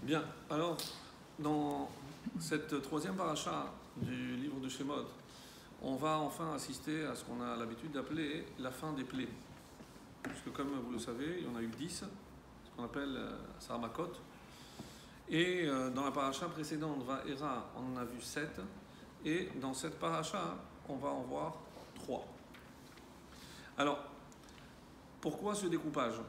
Bien, alors, dans cette troisième paracha du livre de Shemot, on va enfin assister à ce qu'on a l'habitude d'appeler la fin des plaies. Puisque comme vous le savez, il y en a eu 10, ce qu'on appelle Saramakot. Et dans la paracha précédente, Vaera, on en a vu 7. Et dans cette paracha, on va en voir 3. Alors, pourquoi ce découpage ?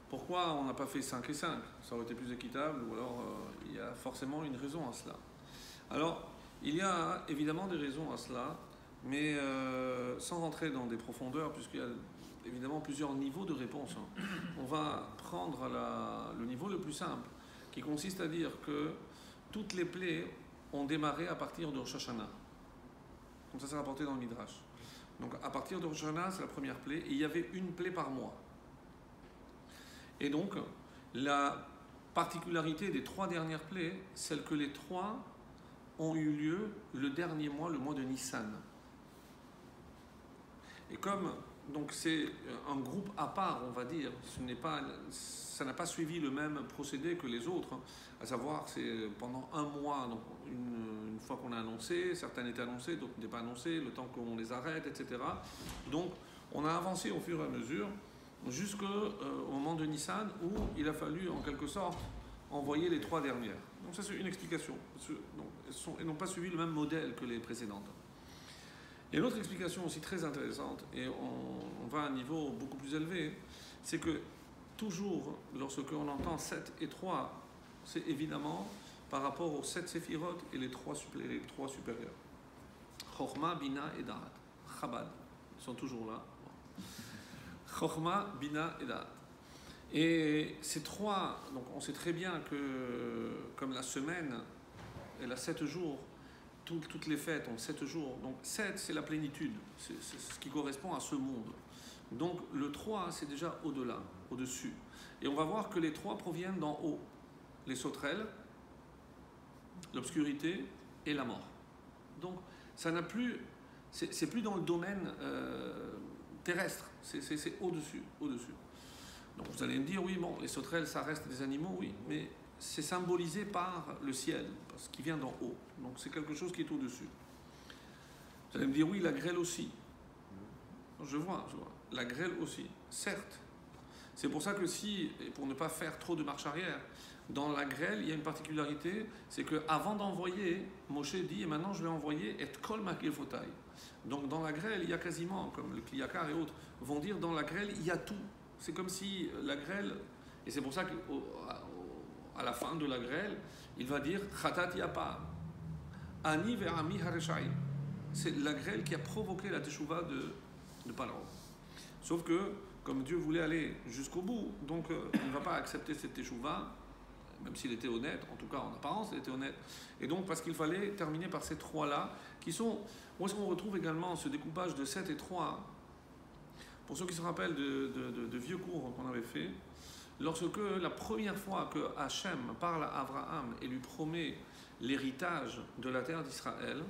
Pourquoi on n'a pas fait 5 et 5 ? Ça aurait été plus équitable, ou alors il y a forcément une raison à cela. Alors, il y a évidemment des raisons à cela, mais sans rentrer dans des profondeurs, puisqu'il y a évidemment plusieurs niveaux de réponse. On va prendre le niveau le plus simple, qui consiste à dire que toutes les plaies ont démarré à partir de Rosh Hashanah. Comme ça, c'est rapporté dans le Midrash. Donc, à partir de Rosh Hashanah, c'est la première plaie, et il y avait une plaie par mois. Et donc, la particularité des 3 dernières plaies, c'est que les 3 ont eu lieu le dernier mois, le mois de Nissan. Et comme donc c'est un groupe à part, on va dire, ça n'a pas suivi le même procédé que les autres, à savoir c'est pendant un mois, donc une fois qu'on a annoncé, certaines étaient annoncées, d'autres n'étaient pas annoncées, le temps qu'on les arrête, etc. Donc on a avancé au fur et à mesure, jusqu'au moment de Nissan, où il a fallu en quelque sorte envoyer les 3 dernières. Donc ça c'est une explication. Donc, elles n'ont pas suivi le même modèle que les précédentes. Et l'autre explication aussi très intéressante, et on va à un niveau beaucoup plus élevé, c'est que toujours lorsque on entend 7 et 3, c'est évidemment par rapport aux 7 séphirotes et les 3 supérieurs. Chochma, Bina et Da'at. Chabad, ils sont toujours là. Chochma, Bina et Da'at. Et ces 3, donc on sait très bien que comme la semaine, elle a 7 jours, toutes les fêtes ont 7 jours. Donc 7, c'est la plénitude, c'est ce qui correspond à ce monde. Donc le 3, c'est déjà au-delà, au-dessus. Et on va voir que les 3 proviennent d'en haut. Les sauterelles, l'obscurité et la mort. Donc ça n'a plus, c'est plus dans le domaine terrestre, c'est au-dessus, au-dessus. Donc vous allez me dire, oui, bon, les sauterelles, ça reste des animaux, oui, mais c'est symbolisé par le ciel, parce qu'il vient d'en haut. Donc c'est quelque chose qui est au-dessus. Vous allez me dire, oui, la grêle aussi. Je vois. La grêle aussi, certes. C'est pour ça que et pour ne pas faire trop de marche arrière, dans la grêle, il y a une particularité, c'est qu'avant d'envoyer, Moshe dit, et maintenant je vais envoyer et kol makefotai. Donc dans la grêle, il y a quasiment, comme le Kliyakar et autres vont dire, dans la grêle, il y a tout. C'est comme si la grêle, et c'est pour ça qu'à la fin de la grêle, il va dire Chatat yapa, ani ve'ami hareshai. C'est la grêle qui a provoqué la teshuva de Paro. Sauf que, comme Dieu voulait aller jusqu'au bout, donc il ne va pas accepter cette teshuva, même s'il était honnête, en tout cas en apparence il était honnête. Et donc parce qu'il fallait terminer par ces 3-là, qui sont, où est-ce qu'on retrouve également ce découpage de 7 et 3. Pour ceux qui se rappellent de vieux cours qu'on avait fait, lorsque la première fois que Hachem parle à Abraham et lui promet l'héritage de la terre d'Israël,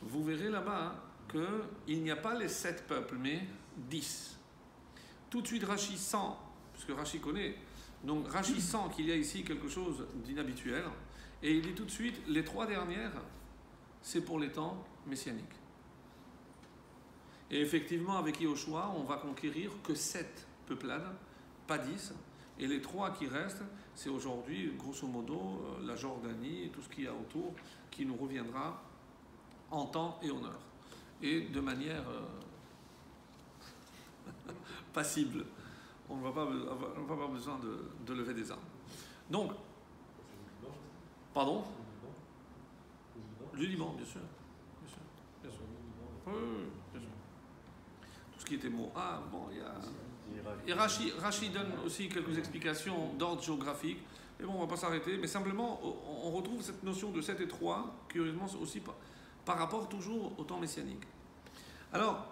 vous verrez là-bas qu'il n'y a pas les 7 peuples, mais 10. Tout de suite, Rashi sent, puisque Rashi connaît, donc Rashi sent qu'il y a ici quelque chose d'inhabituel, et il dit tout de suite, les 3 dernières, c'est pour les temps messianiques. Et effectivement, avec Yehoshua, on va conquérir que 7 peuplades, pas 10. Et les 3 qui restent, c'est aujourd'hui, grosso modo, la Jordanie et tout ce qu'il y a autour, qui nous reviendra en temps et en heure. Et de manière passible. On ne va pas avoir besoin de lever des armes. Donc, pardon ? Le Liban, bien sûr. Bien sûr. Oui, bien sûr. Ce qui était Moab, bon, il y a... Et Rashi donne aussi quelques explications d'ordre géographique, mais bon, on ne va pas s'arrêter, mais simplement, on retrouve cette notion de 7 et 3, curieusement aussi par rapport toujours au temps messianique. Alors,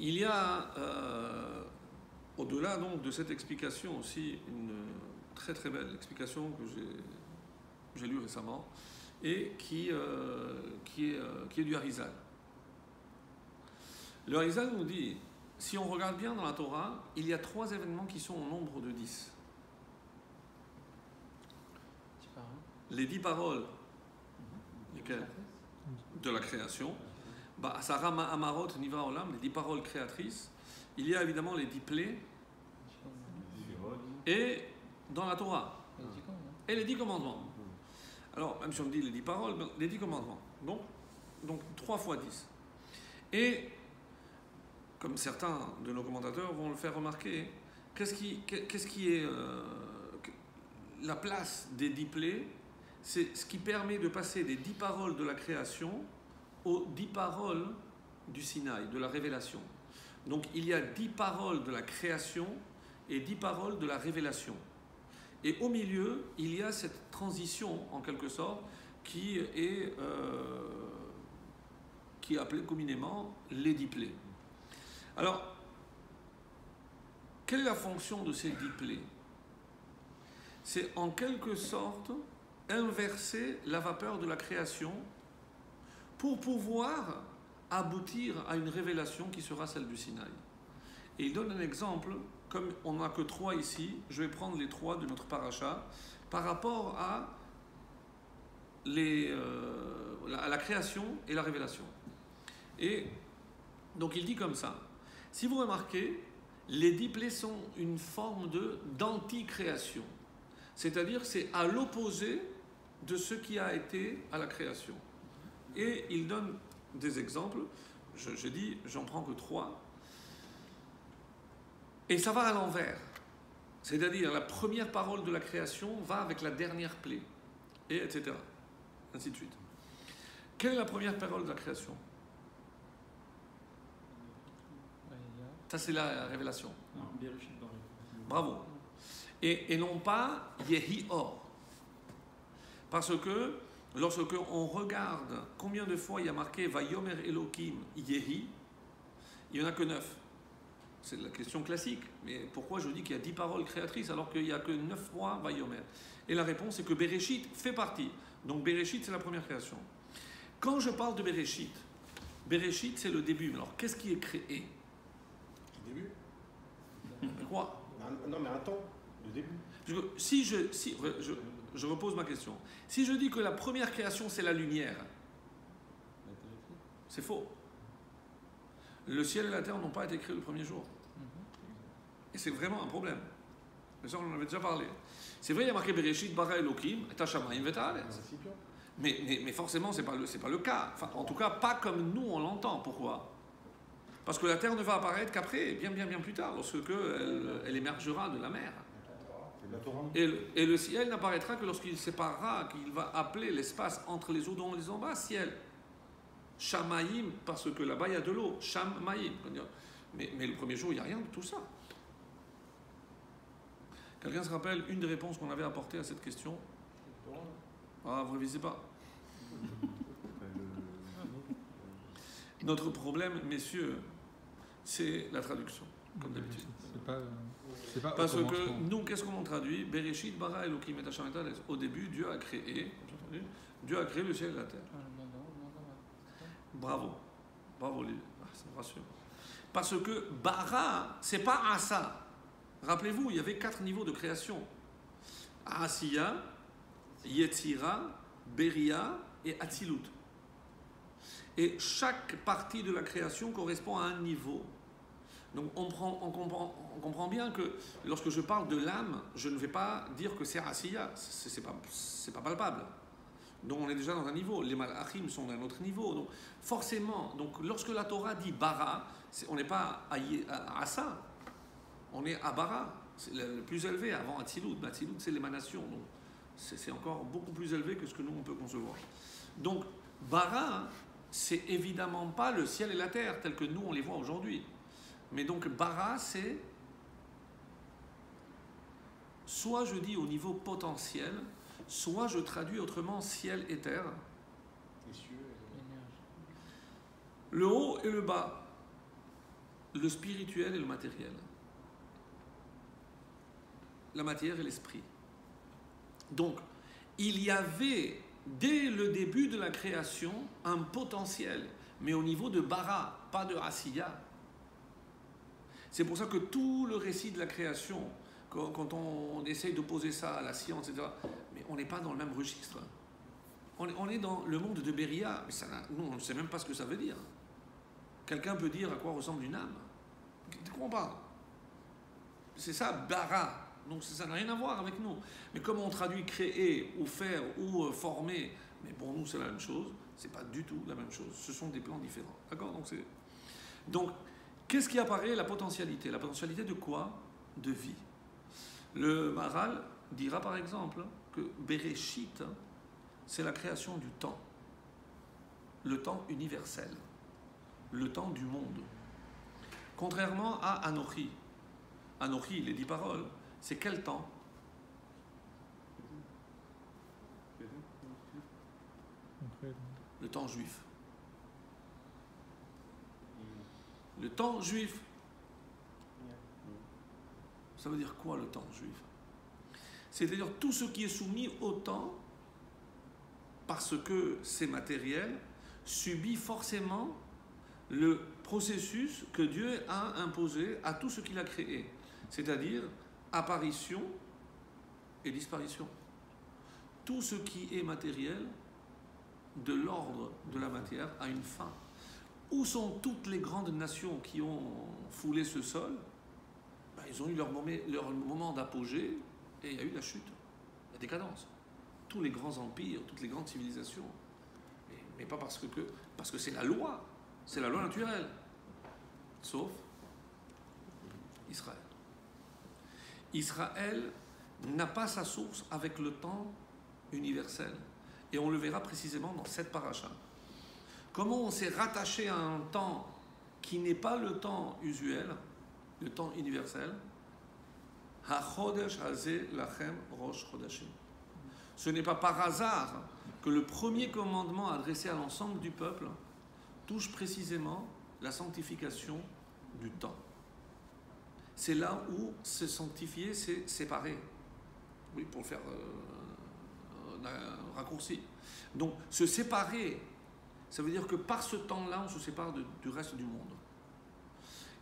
il y a, au-delà donc de cette explication aussi, une très très belle explication que j'ai lue récemment, et qui est du Harizal. Le Harizal nous dit, si on regarde bien dans la Torah, il y a 3 événements qui sont au nombre de 10. les 10 paroles lesquelles de la création, Asara Ma'amarot Nivra Olam, les 10 paroles créatrices, il y a évidemment les 10 plaies et dans la Torah et les 10 commandements. Alors, même si on dit les 10 paroles, les 10 commandements. Donc 3 fois 10. Et, comme certains de nos commentateurs vont le faire remarquer, qu'est-ce qui est la place des 10 plaies? C'est ce qui permet de passer des 10 paroles de la création aux 10 paroles du Sinaï, de la révélation. Donc il y a 10 paroles de la création et 10 paroles de la révélation. Et au milieu, il y a cette transition, en quelque sorte, qui est appelée communément les 10 plaies. Alors, quelle est la fonction de ces 10 plaies? C'est en quelque sorte inverser la vapeur de la création pour pouvoir aboutir à une révélation qui sera celle du Sinaï. Et il donne un exemple, comme on n'a que 3 ici, je vais prendre les 3 de notre paracha par rapport à la création et la révélation. Et donc il dit comme ça, si vous remarquez, les 10 plaies sont une forme d'anti-création. C'est-à-dire que c'est à l'opposé de ce qui a été à la création. Et il donne des exemples, j'ai dit, j'en prends que 3. Et ça va à l'envers. C'est-à-dire la première parole de la création va avec la dernière plaie. Et etc. Ainsi de suite. Quelle est la première parole de la création? Ça c'est la révélation. Bravo. Et non pas Yehi Or. Parce que lorsque on regarde combien de fois il y a marqué Vayomer Elohim Yehi, il n'y en a que 9. C'est la question classique. Mais pourquoi je dis qu'il y a 10 paroles créatrices alors qu'il n'y a que 9 fois Vayomer? Et la réponse est que Bereshit fait partie. Donc Bereshit c'est la première création. Quand je parle de Bereshit, Bereshit c'est le début. Alors qu'est-ce qui est créé? Le début? Quoi? Non mais attends, le début. Si je repose ma question. Si je dis que la première création c'est la lumière, c'est faux. Le ciel et la terre n'ont pas été créés le premier jour. Et c'est vraiment un problème. Mais ça, on en avait déjà parlé. C'est vrai, il y a marqué Bereshit bara Elohim et Tashamayim v'ta'aretz. Mais forcément, c'est pas le cas. Enfin, en tout cas, pas comme nous on l'entend. Pourquoi? Parce que la terre ne va apparaître qu'après, bien plus tard, lorsque elle émergera de la mer. Et le ciel n'apparaîtra que lorsqu'il séparera, qu'il va appeler l'espace entre les eaux dont les en bas ciel. Shamayim, parce que là-bas il y a de l'eau. Shamayim. Mais le premier jour, il n'y a rien de tout ça. Quelqu'un se rappelle une des réponses qu'on avait apportées à cette question? Ah, vous ne révisez pas. Notre problème, messieurs, c'est la traduction, comme d'habitude. Parce que nous, qu'est-ce qu'on traduit? Bereshit bara Elohim et Hashem et Thalès. Au début, Dieu a créé le ciel et la terre. Bravo, Lille. Ça me rassure. Parce que bara, c'est pas Asa. Rappelez-vous, il y avait 4 niveaux de création. Asiya, Yetzira, Beria et Atzilut. Et chaque partie de la création correspond à un niveau. Donc on comprend bien que lorsque je parle de l'âme, je ne vais pas dire que c'est Asiya, c'est pas palpable. Donc on est déjà dans un niveau. Les Malachim sont d'un autre niveau. Donc forcément, lorsque la Torah dit Bara, on n'est pas à Asa, on est à Bara. C'est le plus élevé avant Atzilut. Atzilut c'est l'émanation. Donc c'est encore beaucoup plus élevé que ce que nous on peut concevoir. Donc Bara, c'est évidemment pas le ciel et la terre tels que nous on les voit aujourd'hui. Mais donc bara c'est soit je dis au niveau potentiel, soit je traduis autrement ciel et terre. Le haut et le bas, le spirituel et le matériel, la matière et l'esprit. Donc il y avait dès le début de la création un potentiel, mais au niveau de bara, pas de asiya. C'est pour ça que tout le récit de la création, quand on essaye d'opposer ça à la science, etc., mais Mais on n'est pas dans le même registre. On est dans le monde de Beria, mais nous, on ne sait même pas ce que ça veut dire. Quelqu'un peut dire à quoi ressemble une âme. Tu comprends pas? C'est ça, bara. Donc ça n'a rien à voir avec nous. Mais comme on traduit créer, ou faire, ou former, mais pour nous c'est la même chose, c'est pas du tout la même chose. Ce sont des plans différents. D'accord? Donc, qu'est-ce qui apparaît? La potentialité. La potentialité de quoi? De vie. Le Maharal dira par exemple que Bereshit, c'est la création du temps. Le temps universel. Le temps du monde. Contrairement à Anochi. Anochi, les 10 paroles, c'est quel temps? Le temps juif. Le temps juif. Ça veut dire quoi le temps juif? C'est-à-dire tout ce qui est soumis au temps, parce que c'est matériel, subit forcément le processus que Dieu a imposé à tout ce qu'il a créé. C'est-à-dire apparition et disparition. Tout ce qui est matériel, de l'ordre de la matière, a une fin. Où sont toutes les grandes nations qui ont foulé ce sol? Ils ont eu leur moment d'apogée et il y a eu la chute, la décadence. Tous les grands empires, toutes les grandes civilisations. Mais pas parce que c'est la loi naturelle. Sauf Israël. Israël n'a pas sa source avec le temps universel. Et on le verra précisément dans cette paracha. Comment on s'est rattaché à un temps qui n'est pas le temps usuel, le temps universel. Ha-chodesh hazeh lachem rosh chodashim. Ce n'est pas par hasard que le premier commandement adressé à l'ensemble du peuple touche précisément la sanctification du temps. C'est là où se sanctifier, c'est séparer. Oui, pour le faire raccourci. Donc, se séparer, ça veut dire que par ce temps-là, on se sépare du reste du monde.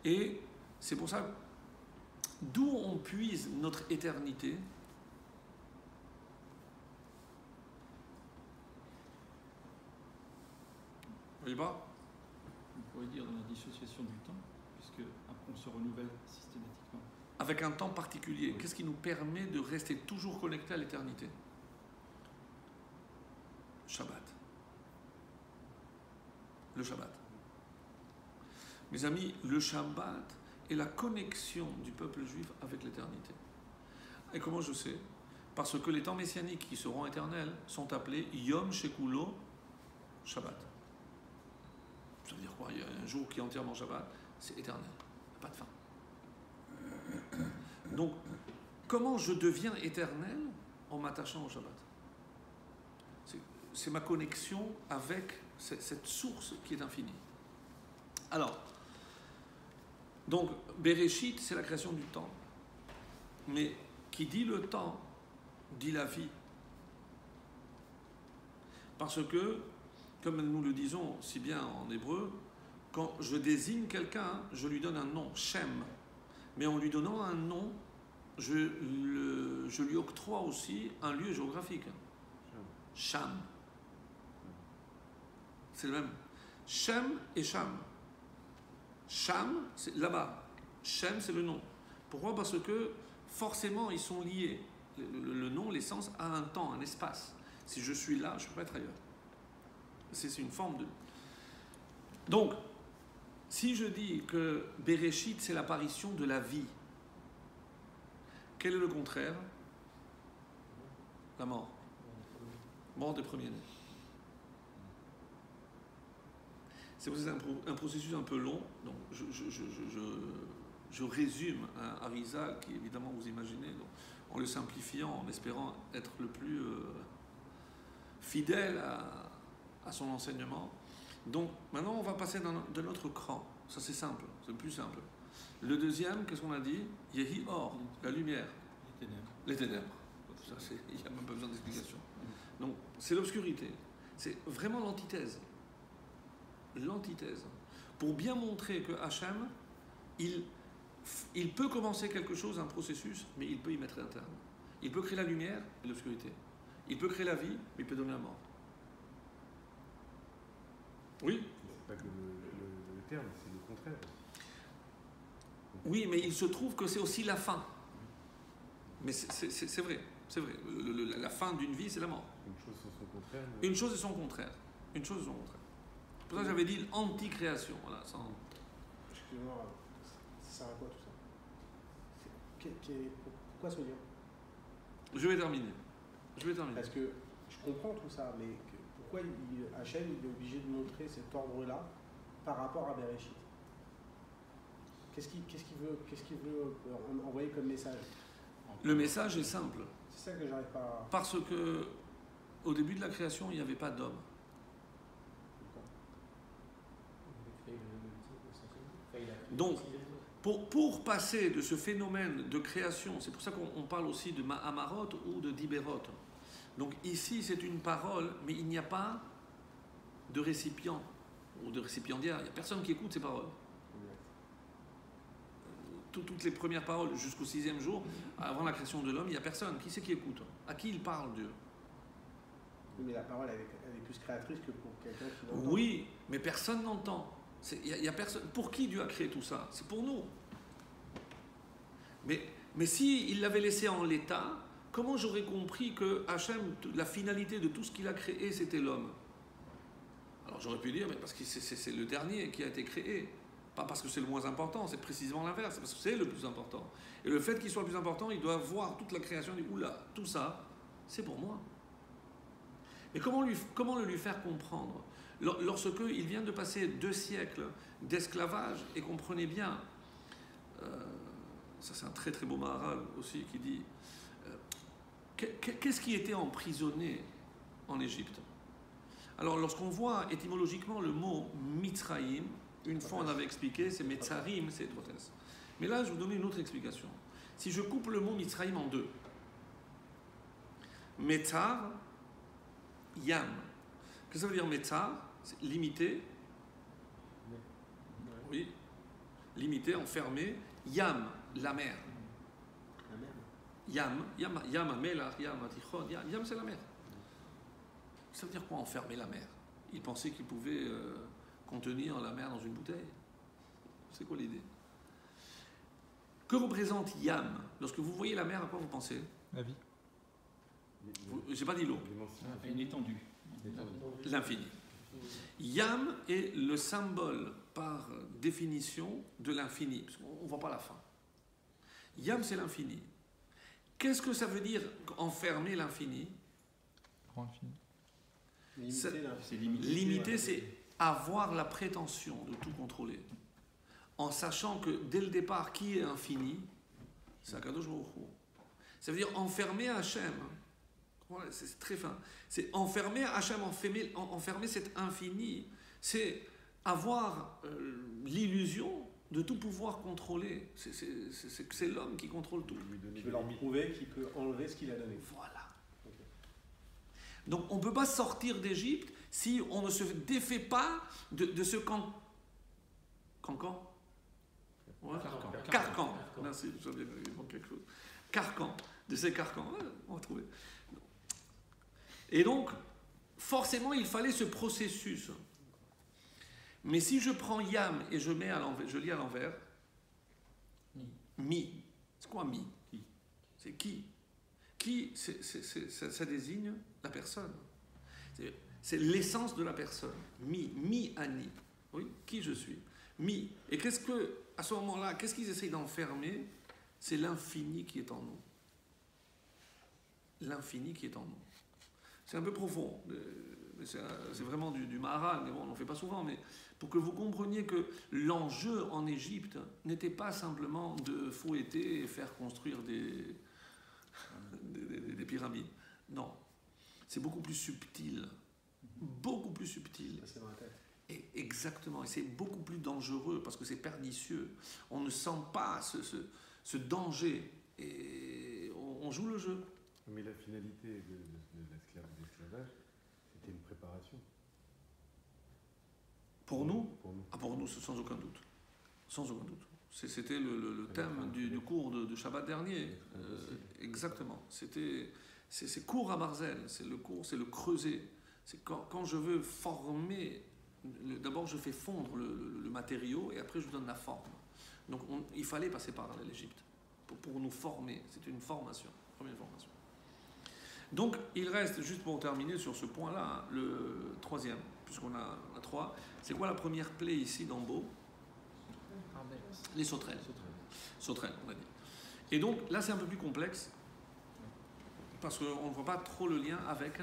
Et c'est pour ça, d'où on puise notre éternité. Vous voyez pas? On pourrait dire dans la dissociation du temps, puisque après on se renouvelle systématiquement. Avec un temps particulier. Oui. Qu'est-ce qui nous permet de rester toujours connectés à l'éternité? Shabbat. Le Shabbat. Mes amis, le Shabbat est la connexion du peuple juif avec l'éternité. Et comment je sais? Parce que les temps messianiques qui seront éternels sont appelés Yom Shekulo Shabbat. Ça veut dire quoi? Il y a un jour qui est entièrement Shabbat, c'est éternel, pas de fin. Donc, comment je deviens éternel? En m'attachant au Shabbat. C'est ma connexion avec cette source qui est infinie. Alors, donc, Bereshit, c'est la création du temps. Mais qui dit le temps, dit la vie. Parce que, comme nous le disons si bien en hébreu, quand je désigne quelqu'un, je lui donne un nom, Shem. Mais en lui donnant un nom, je lui octroie aussi un lieu géographique. Sham. C'est le même. Shem et Sham. Sham, c'est là-bas. Shem, c'est le nom. Pourquoi? Parce que forcément, ils sont liés. Le nom, l'essence, a un temps, un espace. Si je suis là, je ne peux pas être ailleurs. C'est une forme de... Donc, si je dis que Bereshit, c'est l'apparition de la vie, quel est le contraire? La mort. Mort des premiers-nés. C'est un processus un peu long, donc je résume un Arizal qui, évidemment, vous imaginez, donc, en le simplifiant, en espérant être le plus fidèle à son enseignement. Donc, maintenant, on va passer de notre cran. Ça, c'est simple, c'est le plus simple. Le deuxième, qu'est-ce qu'on a dit? Yehi Or, la lumière. Les ténèbres. Les ténèbres. Il n'y a même pas besoin d'explication. Donc, c'est l'obscurité. C'est vraiment l'antithèse. L'antithèse. Pour bien montrer que Hachem, il peut commencer quelque chose, un processus, mais il peut y mettre un terme. Il peut créer la lumière et l'obscurité. Il peut créer la vie, mais il peut donner la mort. Oui, C'est pas que le terme, c'est le contraire. oui, mais il se trouve que c'est aussi la fin. Mais c'est vrai, c'est vrai. La fin d'une vie, c'est la mort. Une chose sans son contraire. Une chose et son contraire. Une chose et son contraire. C'est pour ça que j'avais dit l'anti-création. Voilà, sans... Excusez-moi, ça sert à quoi tout ça? Pourquoi ce lien? Je vais terminer. Parce que je comprends tout ça, mais pourquoi Hachem il est obligé de montrer cet ordre-là par rapport à Bereshit? Qu'est-ce qu'il veut envoyer comme message? Le message est simple. C'est ça que j'arrive pas à... Parce que au début de la création, il n'y avait pas d'homme. Donc, pour passer de ce phénomène de création, c'est pour ça qu'on parle aussi de Ma'amarot ou de Diberot. Donc ici, c'est une parole, mais il n'y a pas de récipient ou de récipiendaire. Il n'y a personne qui écoute ces paroles. Toutes les premières paroles jusqu'au 6e jour, avant la création de l'homme, il n'y a personne. Qui c'est qui écoute? À qui il parle, Dieu? Oui, mais la parole, elle est plus créatrice que pour quelqu'un qui l'entend. Oui, mais personne n'entend. Il y a personne. Pour qui Dieu a créé tout ça? C'est pour nous. Mais si il l'avait laissé en l'état, comment j'aurais compris que Hachem, la finalité de tout ce qu'il a créé, c'était l'homme? Alors j'aurais pu dire, mais parce que c'est le dernier qui a été créé. Pas parce que c'est le moins important, c'est précisément l'inverse, c'est parce que c'est le plus important. Et le fait qu'il soit le plus important, il doit voir toute la création, il dit, oula, tout ça, c'est pour moi. Mais comment le lui faire comprendre? Lorsque il vient de passer 2 siècles d'esclavage, et comprenez bien, ça c'est un très très beau Maharal aussi qui dit, qu'est-ce qui était emprisonné en Égypte? Alors lorsqu'on voit étymologiquement le mot Mitzraïm, une fois on avait expliqué, c'est Metzarim, c'est étroitesse. Mais là je vais vous donner une autre explication. Si je coupe le mot Mitzraïm en 2, Metzar, Yam. Qu'est-ce que ça veut dire Metzar? C'est limité. Oui. Limité, enfermé. Yam, la mer. Yam, Amelach, Yam, Atichon. Yam, c'est la mer. Ça veut dire quoi enfermer la mer? Il pensait qu'il pouvait contenir la mer dans une bouteille. C'est quoi l'idée? Que représente Yam? Lorsque vous voyez la mer, à quoi vous pensez? La vie. J'ai pas dit l'eau. Une étendue. L'infini. Yam est le symbole par définition de l'infini, parce qu'on ne voit pas la fin. Yam, c'est l'infini. Qu'est-ce que ça veut dire enfermer l'infini? Grand infini. Limiter, c'est avoir la prétention de tout contrôler. En sachant que dès le départ, qui est infini? C'est Akadosh Baruch Hu. Ça veut dire enfermer Hachem. Voilà, c'est très fin. C'est enfermer Hachem, enfermer cet infini. C'est avoir l'illusion de tout pouvoir contrôler. C'est l'homme qui contrôle tout. Qui veut leur prouver qu'il peut enlever ce qu'il a donné. Voilà. Okay. Donc on ne peut pas sortir d'Égypte si on ne se défait pas de ce cancan. Ouais. Carcan. Merci, j'avais quelque chose. Carcan. De ces carcans. Ouais, on va trouver. Et donc, forcément, il fallait ce processus. Mais si je prends Yam et je lis à l'envers, Mi. C'est quoi Mi? C'est qui? Qui, ça désigne la personne. C'est l'essence de la personne. Mi Ani. Oui, qui je suis. Mi. Et qu'est-ce que, à ce moment-là, qu'est-ce qu'ils essayent d'enfermer? C'est l'infini qui est en nous. L'infini qui est en nous. C'est un peu profond, c'est vraiment du Maharal, mais bon, on n'en fait pas souvent, mais pour que vous compreniez que l'enjeu en Égypte n'était pas simplement de fouetter et faire construire des pyramides. Non, c'est beaucoup plus subtil. Beaucoup plus subtil. Ça, c'est dans la tête. Et exactement, et c'est beaucoup plus dangereux parce que c'est pernicieux. On ne sent pas ce danger et on joue le jeu. Mais la finalité de l'esclavage, c'était une préparation. Pour nous, pour nous, sans aucun doute. Sans aucun doute. C'était le thème du cours de Shabbat dernier. Exactement. C'était c'est court à Marzel, c'est le creuset. C'est quand je veux former, d'abord je fais fondre le matériau et après je donne la forme. Donc il fallait passer par l'Égypte pour nous former. C'était une formation, première formation. Donc il reste, juste pour terminer sur ce point-là, le troisième, puisqu'on a 3. C'est quoi la première plaie ici d'en haut? Les sauterelles. Sauterelles, on a dit. Et donc là c'est un peu plus complexe, parce qu'on ne voit pas trop le lien avec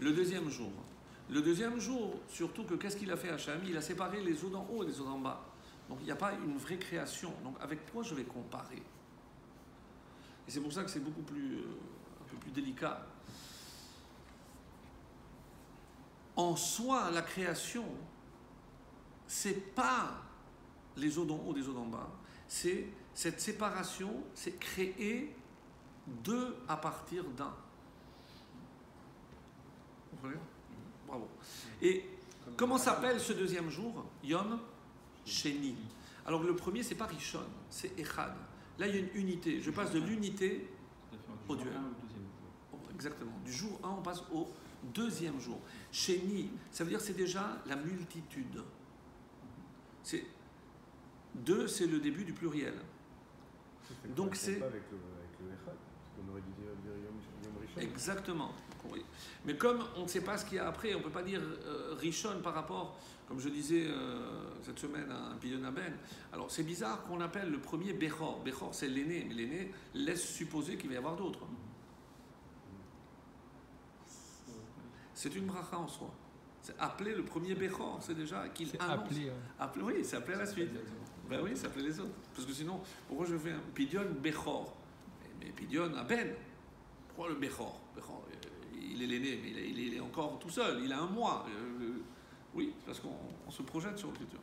le deuxième jour. Le deuxième jour, surtout que qu'est-ce qu'il a fait Hachem? Il a séparé les eaux d'en haut et les eaux d'en bas. Donc il n'y a pas une vraie création. Donc avec quoi je vais comparer? Et c'est pour ça que c'est beaucoup plus, un peu plus délicat. En soi, la création, c'est pas les eaux d'en haut, des eaux d'en bas. C'est cette séparation, c'est créer deux à partir d'un. Vous comprenez? Bravo. Et comment s'appelle ce deuxième jour? Yom Sheni. Alors le premier, c'est pas Rishon, c'est Echad. Là, il y a une unité. Je passe de l'unité au duel. Exactement. Du jour 1, on passe au deuxième jour. Sheni, ça veut dire que c'est déjà la multitude. C'est 2, c'est le début du pluriel. Donc c'est pas avec le Echad, parce qu'on aurait dit Yom Rishon. Exactement. Oui. Mais comme on ne sait pas ce qu'il y a après, on ne peut pas dire Rishon par rapport, comme je disais cette semaine à un Pidyon Ben. Alors c'est bizarre qu'on appelle le premier Bechor. Bechor c'est l'aîné, mais l'aîné laisse supposer qu'il va y avoir d'autres. C'est une bracha en soi. C'est appeler le premier Bechor, c'est déjà qu'il annonce. Appeler, oui, c'est appeler à la suite. Ben oui, c'est appeler les autres. Parce que sinon, pourquoi je fais un Pidyon Bechor? Mais Pidyon à Ben. Pourquoi le Bechor? Il est l'aîné, mais il est encore tout seul, il a un mois. Oui, parce qu'on se projette sur le futur.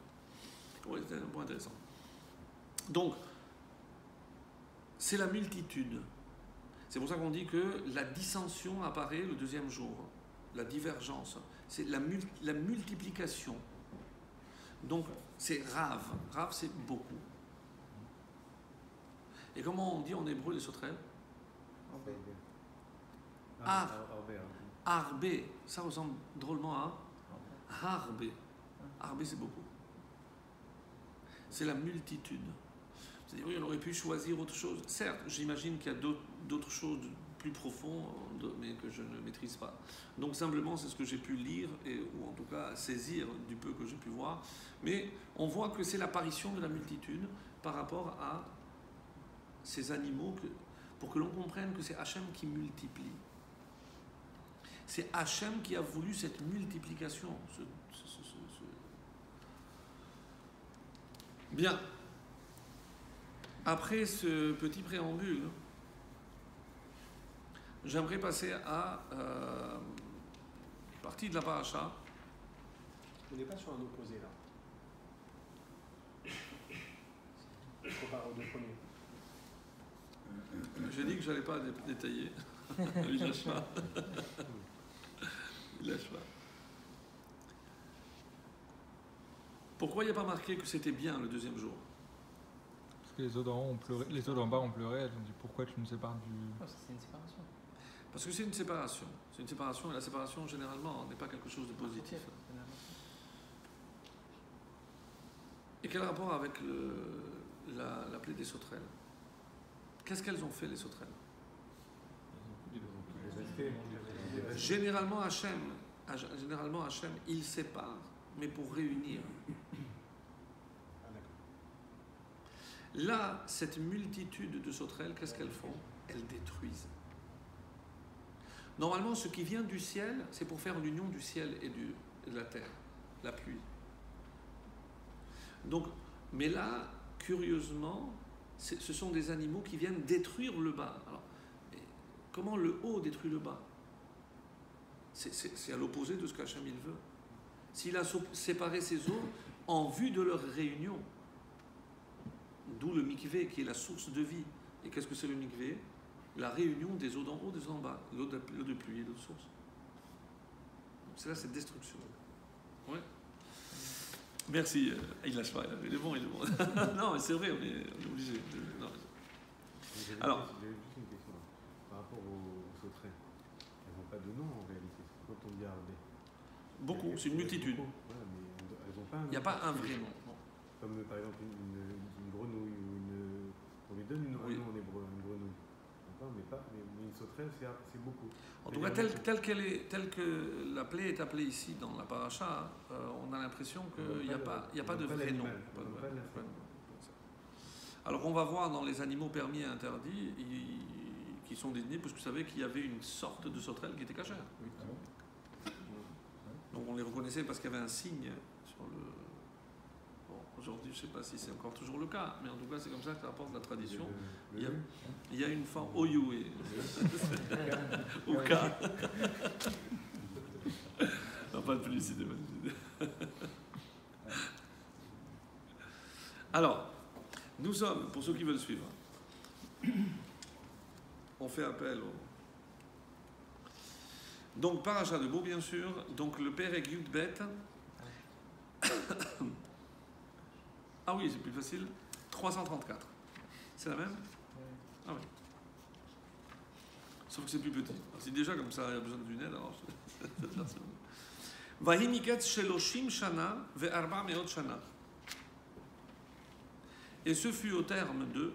Oui, c'est un point intéressant. Donc, c'est la multitude. C'est pour ça qu'on dit que la dissension apparaît le deuxième jour. La divergence. C'est la multiplication. Donc, c'est Rav. Rav, c'est beaucoup. Et comment on dit en hébreu les sauterelles? Arbé, ça ressemble drôlement à Arbé. Arbé, c'est beaucoup. C'est la multitude. C'est-à-dire, oui, on aurait pu choisir autre chose. Certes, j'imagine qu'il y a d'autres choses plus profondes, mais que je ne maîtrise pas. Donc, simplement, c'est ce que j'ai pu lire, ou en tout cas saisir du peu que j'ai pu voir. Mais on voit que c'est l'apparition de la multitude par rapport à ces animaux, pour que l'on comprenne que c'est Hachem qui multiplie. C'est Hachem qui a voulu cette multiplication. Bien. Après ce petit préambule, j'aimerais passer à partie de la paracha. On n'est pas sur un opposé là. Il faut pas aux deux premiers. J'ai dit que je n'allais pas détailler. Il lâche pas. Il lâche pas. Pourquoi il n'y a pas marqué que c'était bien le deuxième jour? Parce que les eaux d'en haut ont pleuré, les eaux d'en bas ont pleuré, elles ont dit pourquoi tu nous sépares du. C'est une séparation. Parce que c'est une séparation. C'est une séparation et la séparation généralement n'est pas quelque chose de positif. Et quel rapport avec la plaie des sauterelles? Qu'est-ce qu'elles ont fait les sauterelles? Généralement Hachem, il sépare, mais pour réunir. Là, cette multitude de sauterelles, qu'est-ce qu'elles font? Elles détruisent. Normalement, ce qui vient du ciel, c'est pour faire l'union du ciel et de la terre, la pluie. Donc, mais là, curieusement, ce sont des animaux qui viennent détruire le bas. Alors, comment le haut détruit le bas? C'est à l'opposé de ce qu'Hachem il veut. S'il a séparé ces eaux en vue de leur réunion, d'où le mikvé qui est la source de vie. Et qu'est-ce que c'est le mikvé? La réunion des eaux d'en haut, des eaux en bas, l'eau de pluie et l'eau de source. Donc c'est là cette destruction. Ouais. Merci. Il lâche pas. Il est bon, il est bon. Non, mais c'est vrai, on est obligé. Non. Alors, j'avais juste une question. pas de nom en réalité. Quand on dit Arbé. Beaucoup, c'est une multitude. Beaucoup, voilà, mais elles n'ont pas un nom. Il n'y a pas un particulier. vrai nom. Non. Comme par exemple une grenouille ou une. On lui donne Oui. un nom en hébreu, une grenouille. D'accord, mais une sauterelle, c'est beaucoup. En tout cas, telle que la plaie est appelée ici dans la paracha, on a l'impression qu'il n'y a pas de vrai nom. Alors on va voir dans les animaux permis et interdits qui sont désignés, parce que vous savez qu'il y avait une sorte de sauterelle qui était cachère. Donc on les reconnaissait parce qu'il y avait un signe sur le... Bon, aujourd'hui je ne sais pas si c'est encore toujours le cas, mais en tout cas c'est comme ça que ça rapporte la tradition. Il y a une forme Oyou ou K. Non, pas de publicité. Alors, nous sommes, pour ceux qui veulent suivre, on fait appel au... Donc, paracha de Beau, bien sûr. Donc, le père est Yud-Bet. Ah oui, c'est plus facile. 334. C'est la même? Ah oui. Sauf que c'est plus petit. C'est déjà comme ça, il y a besoin d'une aide. Alors, Vahimiket sheloshim shana ve'arba meot shana. Et ce fut au terme de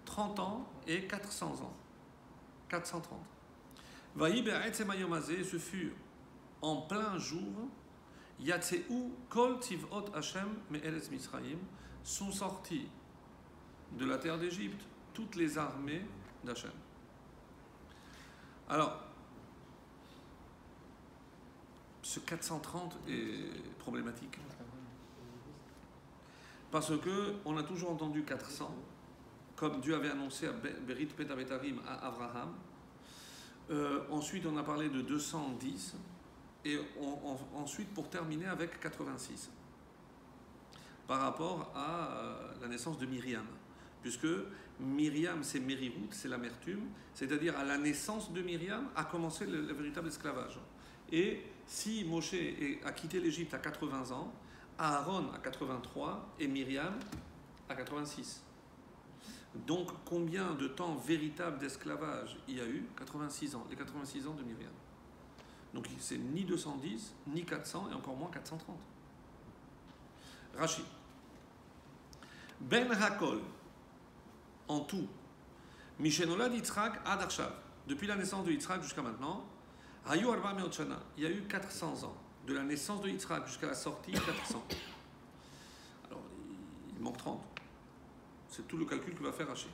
30 ans et 400 ans. 430. Vahi be'etzem hayom hazeh, ce fut en plein jour. Yatseu kol tivot Hashem me'eretz Mitzrayim, sont sortis de la terre d'Égypte toutes les armées d'Hachem. Alors, ce 430 est problématique. Parce qu'on a toujours entendu 400, comme Dieu avait annoncé à Berit Petavetarim à Abraham. Ensuite, on a parlé de 210. Et ensuite, pour terminer avec 86. Par rapport à la naissance de Myriam. Puisque Myriam, c'est Mérirout, c'est l'amertume. C'est-à-dire, à la naissance de Myriam, a commencé le véritable esclavage. Et si Moshe a quitté l'Égypte à 80 ans, Aaron à 83 et Myriam à 86. Donc, combien de temps véritable d'esclavage il y a eu? 86 ans, les 86 ans de Myriam. Donc, c'est ni 210, ni 400, et encore moins 430. Rashi. Ben Hakol, en tout, Mishenolad Yitzhak ad Arshav, depuis la naissance de Yitzhak jusqu'à maintenant, Hayu Arba Meot Shana, il y a eu 400 ans. De la naissance de Yitzhak jusqu'à la sortie, 400. Alors, il manque 30. C'est tout le calcul que va faire Rashi.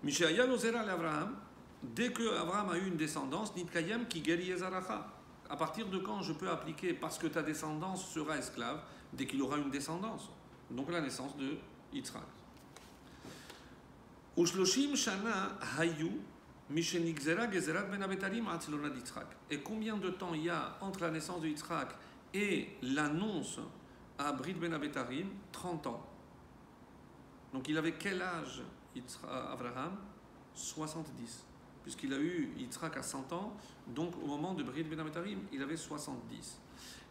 Mishéaya Lozera l'Abraham, dès que Abraham a eu une descendance, Nitkayem ki geri ezaracha. À partir de quand je peux appliquer, parce que ta descendance sera esclave, dès qu'il aura une descendance. Donc la naissance de Yitzhak. Ushloshim shana hayu mishenigzera gezerat ben abetarim atzilonad Yitzhak. Et combien de temps il y a entre la naissance de Yitzhak et l'annonce à Brit ben Abetarim? 30 ans. Donc il avait quel âge Abraham? 70. Puisqu'il a eu Yitzhak à 100 ans, donc au moment de Brit ben Abetarim, il avait 70.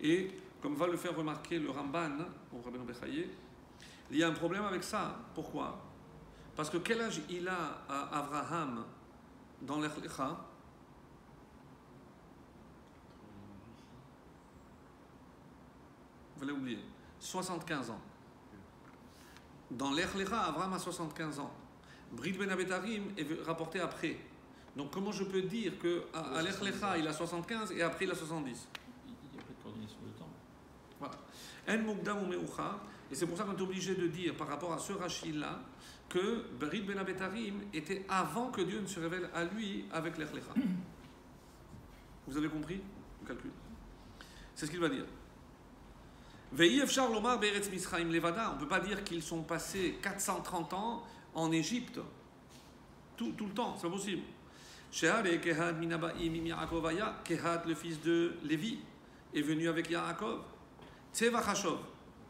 Et comme va le faire remarquer le Ramban, au Rabbeinu Bechaye, il y a un problème avec ça. Pourquoi? Parce que quel âge il a à Abraham dans l'Ech Lecha? Vous l'avez oublié. 75 ans. Dans l'Ech Lecha, Abraham a 75 ans. Brit ben Abetarim est rapporté après. Donc comment je peux dire qu'à l'Ech Lecha, il a 75 et après il a 70? Il n'y a pas de coordination de temps. Voilà. En Mugdam ou Meucha. Et c'est pour ça qu'on est obligé de dire, par rapport à ce Rashi-là, que Brit ben Abetarim était avant que Dieu ne se révèle à lui avec l'Ech Lecha. Vous avez compris le calcul? C'est ce qu'il va dire. Ve'i efshar lomar be'eretz Misraim levada. On ne peut pas dire qu'ils sont passés 430 ans en Égypte. Tout le temps, c'est pas possible. She'are Kehat minaba'im im Yaakov aya. Kehat, le fils de Lévi, est venu avec Yaakov. Tseva chashov.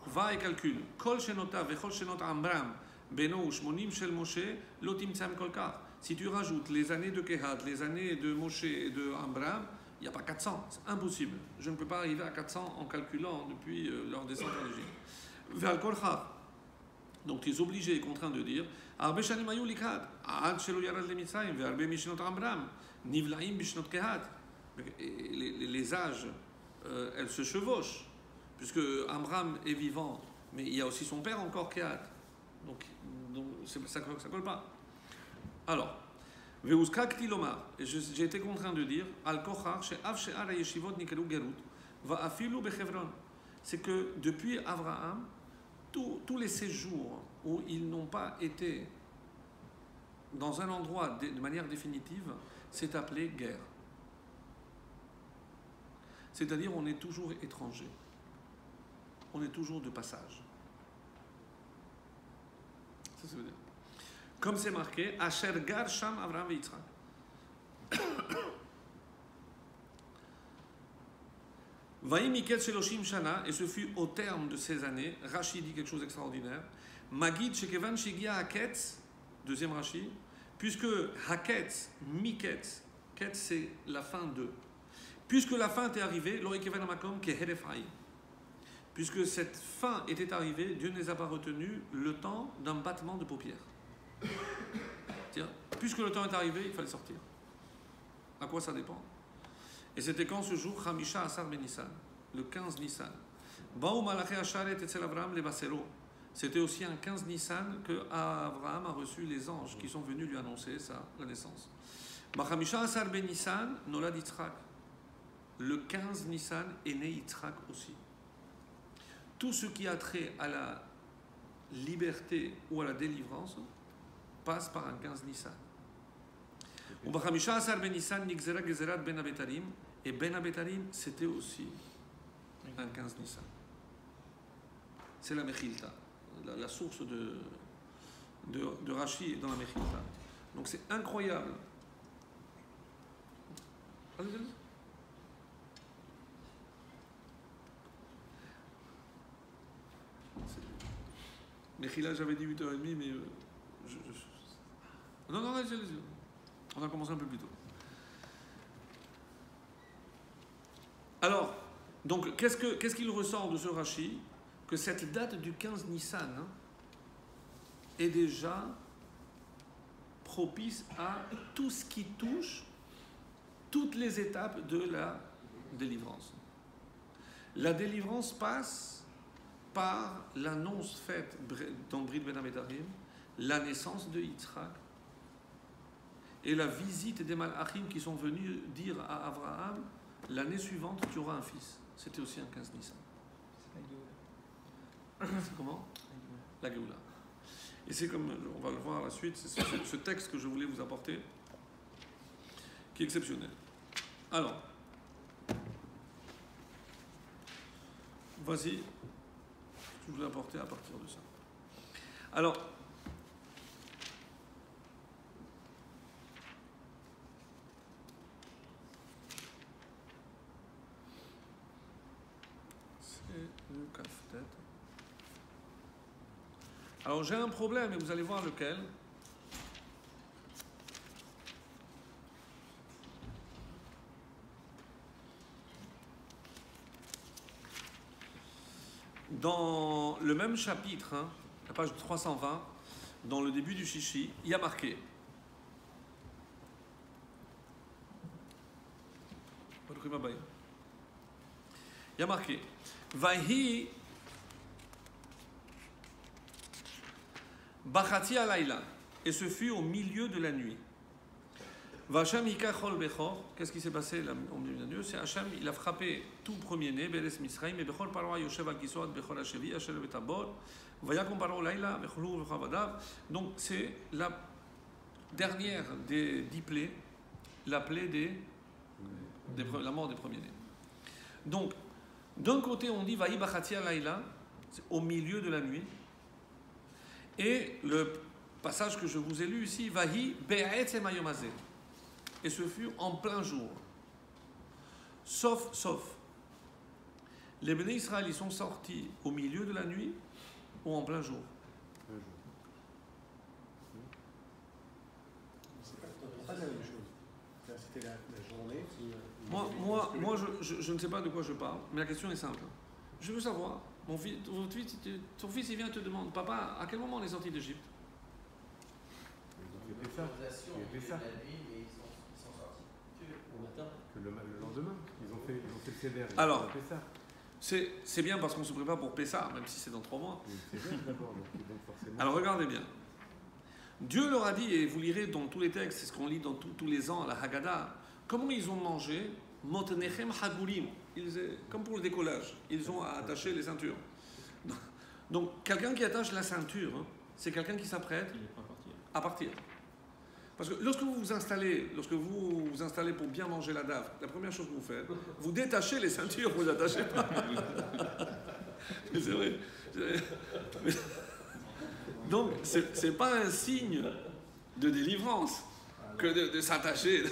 Va et calcule. Kol shenota vechol shenot Amram beno u'shmonim shel Moshe lo timtzam kol kach. Si tu rajoutes les années de Kehat, les années de Moshe et de Amram, il n'y a pas 400, c'est impossible. Je ne peux pas arriver à 400 en calculant depuis leur descente en Égypte. Ve'al kol chach. Donc tu es obligé et contraint de dire Arbe shanim hayu likhat ad shelo yarad le Mitzrayim ve'arbe mishnot Amram nivlaim bishnot Kehat. les âges, elles se chevauchent, puisque Amram est vivant, mais il y a aussi son père encore Kehat. Donc ça ne colle pas. Alors, Veuskakti lomar, et j'ai été contraint de dire, Al Kochar, chez Av She'ar Yeshivot Nikelu Gerut, va afilu Bechevron. C'est que depuis Abraham, tous les séjours où ils n'ont pas été dans un endroit de manière définitive, c'est appelé guerre. C'est-à-dire on est toujours étranger. On est toujours de passage. Ça veut dire. Comme c'est marqué, Asher gar sham Avraham et Yitzhak. Vaïm Miket Sheloshim Shana, et ce fut au terme de ces années, Rashi dit quelque chose d'extraordinaire. Magid Shekevan Shigia Haketz, deuxième Rashi, puisque Haketz, Miketz, Ketz c'est la fin de. Puisque la fin était arrivée, Lorikevan Amakom Keherefraï. Puisque cette fin était arrivée, Dieu ne les a pas retenus le temps d'un battement de paupières. C'est-à-dire, puisque le temps est arrivé, il fallait sortir. À quoi ça dépend? Et c'était quand ce jour, Hamisha Asar Ben Nissan, le 15 Nissan. Baou Malaché Asharet Etzel Abraham le Basero. C'était aussi un 15 Nissan que Abraham a reçu les anges qui sont venus lui annoncer la naissance. Hamisha Asar Ben Nissan, Nolad Yitzhak. Le 15 Nissan est né Yitzhak aussi. Tout ce qui a trait à la liberté ou à la délivrance passe par un 15 Nissan. Et Ben Abetarim, c'était aussi un 15 Nissan. C'est la Mechilta, la source de Rashi dans la Mechilta. Donc c'est incroyable. Allez-y. Mechila, j'avais dit 8h30, mais non, allez-y. On a commencé un peu plus tôt. Alors, donc, qu'est-ce qu'il ressort de ce Rashi? Que cette date du 15 Nissan est déjà propice à tout ce qui touche toutes les étapes de la délivrance. La délivrance passe par l'annonce faite dans Brit Ben Abetarim, la naissance de Yitzhak et la visite des Malachim qui sont venus dire à Abraham, l'année suivante tu auras un fils. C'était aussi un 15 Nissan. C'est comment? La Géoula. Et c'est comme, on va le voir à la suite, c'est ce texte que je voulais vous apporter, qui est exceptionnel. Alors, voici je voulais apporter à partir de ça. Alors, c'est le Kaf-Tet. Alors, j'ai un problème et vous allez voir lequel. Dans le même chapitre, la page 320, dans le début du Shishi, il y a marqué. Il y a marqué. Vahi Bachati alayla. Et ce fut au milieu de la nuit. Vacham Ikachol Bechor, qu'est-ce qui s'est passé au milieu de la nuit? C'est Hachem, il a frappé tout premier-né, Beres Misraïm, et Bechor Paroa Yoshev al Kisot, Bechor Hashevi, Hachem Betabor, Vayakom Paro Laila, Becholu Vechavadav. Donc c'est la dernière des 10 plaies, la plaie la mort des premiers-nés. Donc, d'un côté on dit Vahi Bachati alayla, c'est au milieu de la nuit, et le passage que je vous ai lu ici, Vahi Be'etzem Hayomazeh. Et ce fut en plein jour. Sauf. Les Béné Israël, ils sont sortis au milieu de la nuit ou en plein jour? C'est pas la même chose. C'était la journée. Moi je ne sais pas de quoi je parle, mais la question est simple. Je veux savoir, ton fils il vient te demander, papa, à quel moment on est sorti d'Égypte? Il y avait ça. La nuit, mais ils sont sortis. Que le lendemain, ils ont fait le Seder. Alors, ils ont fait ça. C'est bien parce qu'on se prépare pour Pessah, même si c'est dans 3 mois. C'est bien d'abord, donc forcément. Alors regardez bien. Dieu leur a dit, et vous lirez dans tous les textes, c'est ce qu'on lit dans tous les ans à la Haggadah, comment ils ont mangé Motnechem Hagulim, comme pour le décollage, ils ont attaché les ceintures. Donc quelqu'un qui attache la ceinture, hein, c'est quelqu'un qui s'apprête Il est prêt à partir. à partir. Parce que lorsque vous vous installez pour bien manger la dave, la première chose que vous faites, vous détachez les ceintures, vous attachez pas. Mais c'est vrai. Donc, c'est pas un signe de délivrance que de s'attacher.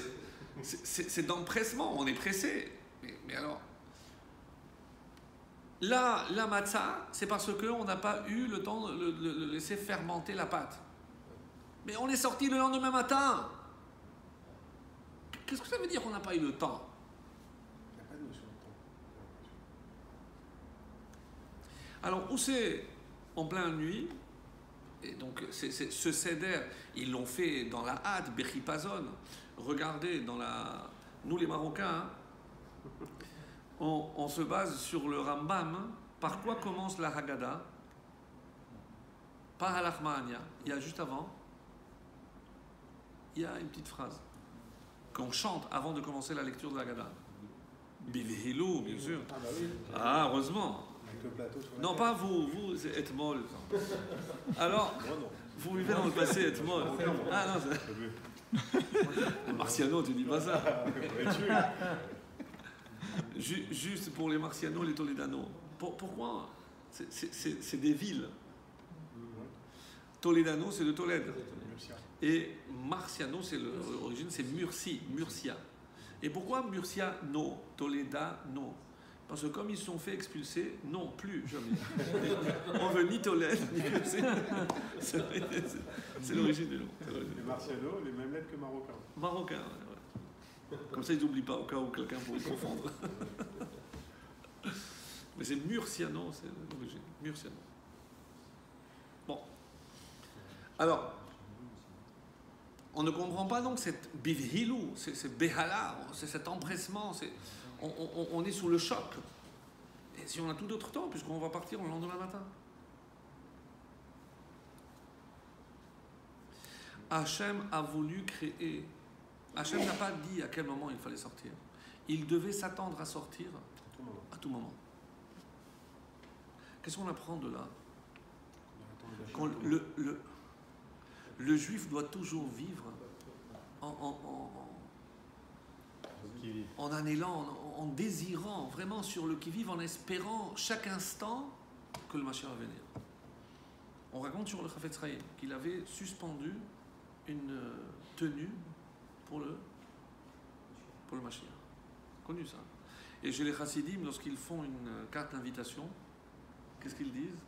C'est d'empressement, on est pressé. Mais alors, là, la matzah, c'est parce qu'on n'a pas eu le temps de laisser fermenter la pâte. Mais on est sorti le lendemain matin. Qu'est-ce que ça veut dire qu'on n'a pas eu le temps? Il n'y a pas de notion de temps. Alors, où c'est en pleine nuit, et donc ce seder, ils l'ont fait dans la hâte, Bechipazon. Regardez, nous les Marocains, hein, on se base sur le Rambam. Hein. Par quoi commence la Haggadah? Pas Halachmania. Il y a juste avant, il y a une petite phrase qu'on chante avant de commencer la lecture de la Haggadah. Bilhilou, bien sûr. Ah bah oui. Ah, heureusement. Avec le plateau sur la Non, tête. pas vous, c'est Etmol. Alors, Moi non. vous vivez dans le passé, Etmol. Ah non, c'est... Marciano, tu dis pas ça. Juste pour les Marciano, les Toledano. Pourquoi? C'est des villes. Toledano, c'est de Tolède. Et Marciano, l'origine, c'est Murcia. Et pourquoi Murcia, non, Toleda, non? Parce que comme ils se sont fait expulser, non, plus, jamais. On veut ni Tolède, ni Murcia. C'est l'origine du nom. Les Marciano, les mêmes lettres que Marocains. Marocain, ouais. Comme ça, ils n'oublient pas au cas où quelqu'un pourrait confondre. Mais c'est Murciano, c'est l'origine. Murciano. Bon. Alors, on ne comprend pas donc cette bivhilou, c'est behala, c'est cet empressement, on est sous le choc. Et si on a tout d'autre temps, puisqu'on va partir le lendemain matin. Hachem a voulu créer. Hachem n'a pas dit à quel moment il fallait sortir. Il devait s'attendre à sortir à tout moment. Qu'est-ce qu'on apprend de là? Quand le juif doit toujours vivre en un élan, en désirant, vraiment sur le qui-vive, en espérant chaque instant que le Mashiach va venir. On raconte sur le Chafetz Chaim qu'il avait suspendu une tenue pour le Mashiach. Connu ça. Et chez les Chassidim, lorsqu'ils font une carte d'invitation, qu'est-ce qu'ils disent?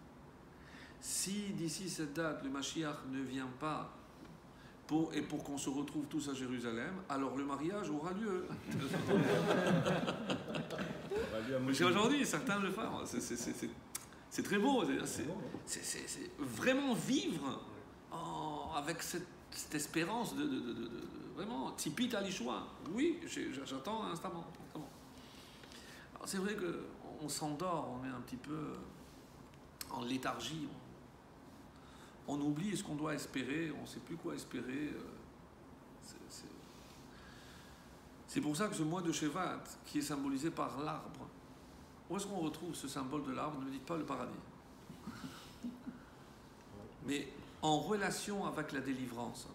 Si d'ici cette date le Mashiach ne vient pas pour qu'on se retrouve tous à Jérusalem, alors le mariage aura lieu. Mais aujourd'hui, certains le font. C'est très beau. C'est vraiment vivre avec cette espérance de vraiment tipit à l'Ishua. Oui, j'attends instamment. Alors c'est vrai qu'on s'endort, on est un petit peu en léthargie. On oublie ce qu'on doit espérer, on ne sait plus quoi espérer. C'est pour ça que ce mois de Shevat, qui est symbolisé par l'arbre, où est-ce qu'on retrouve ce symbole de l'arbre? Ne me dites pas le paradis. Mais en relation avec la délivrance.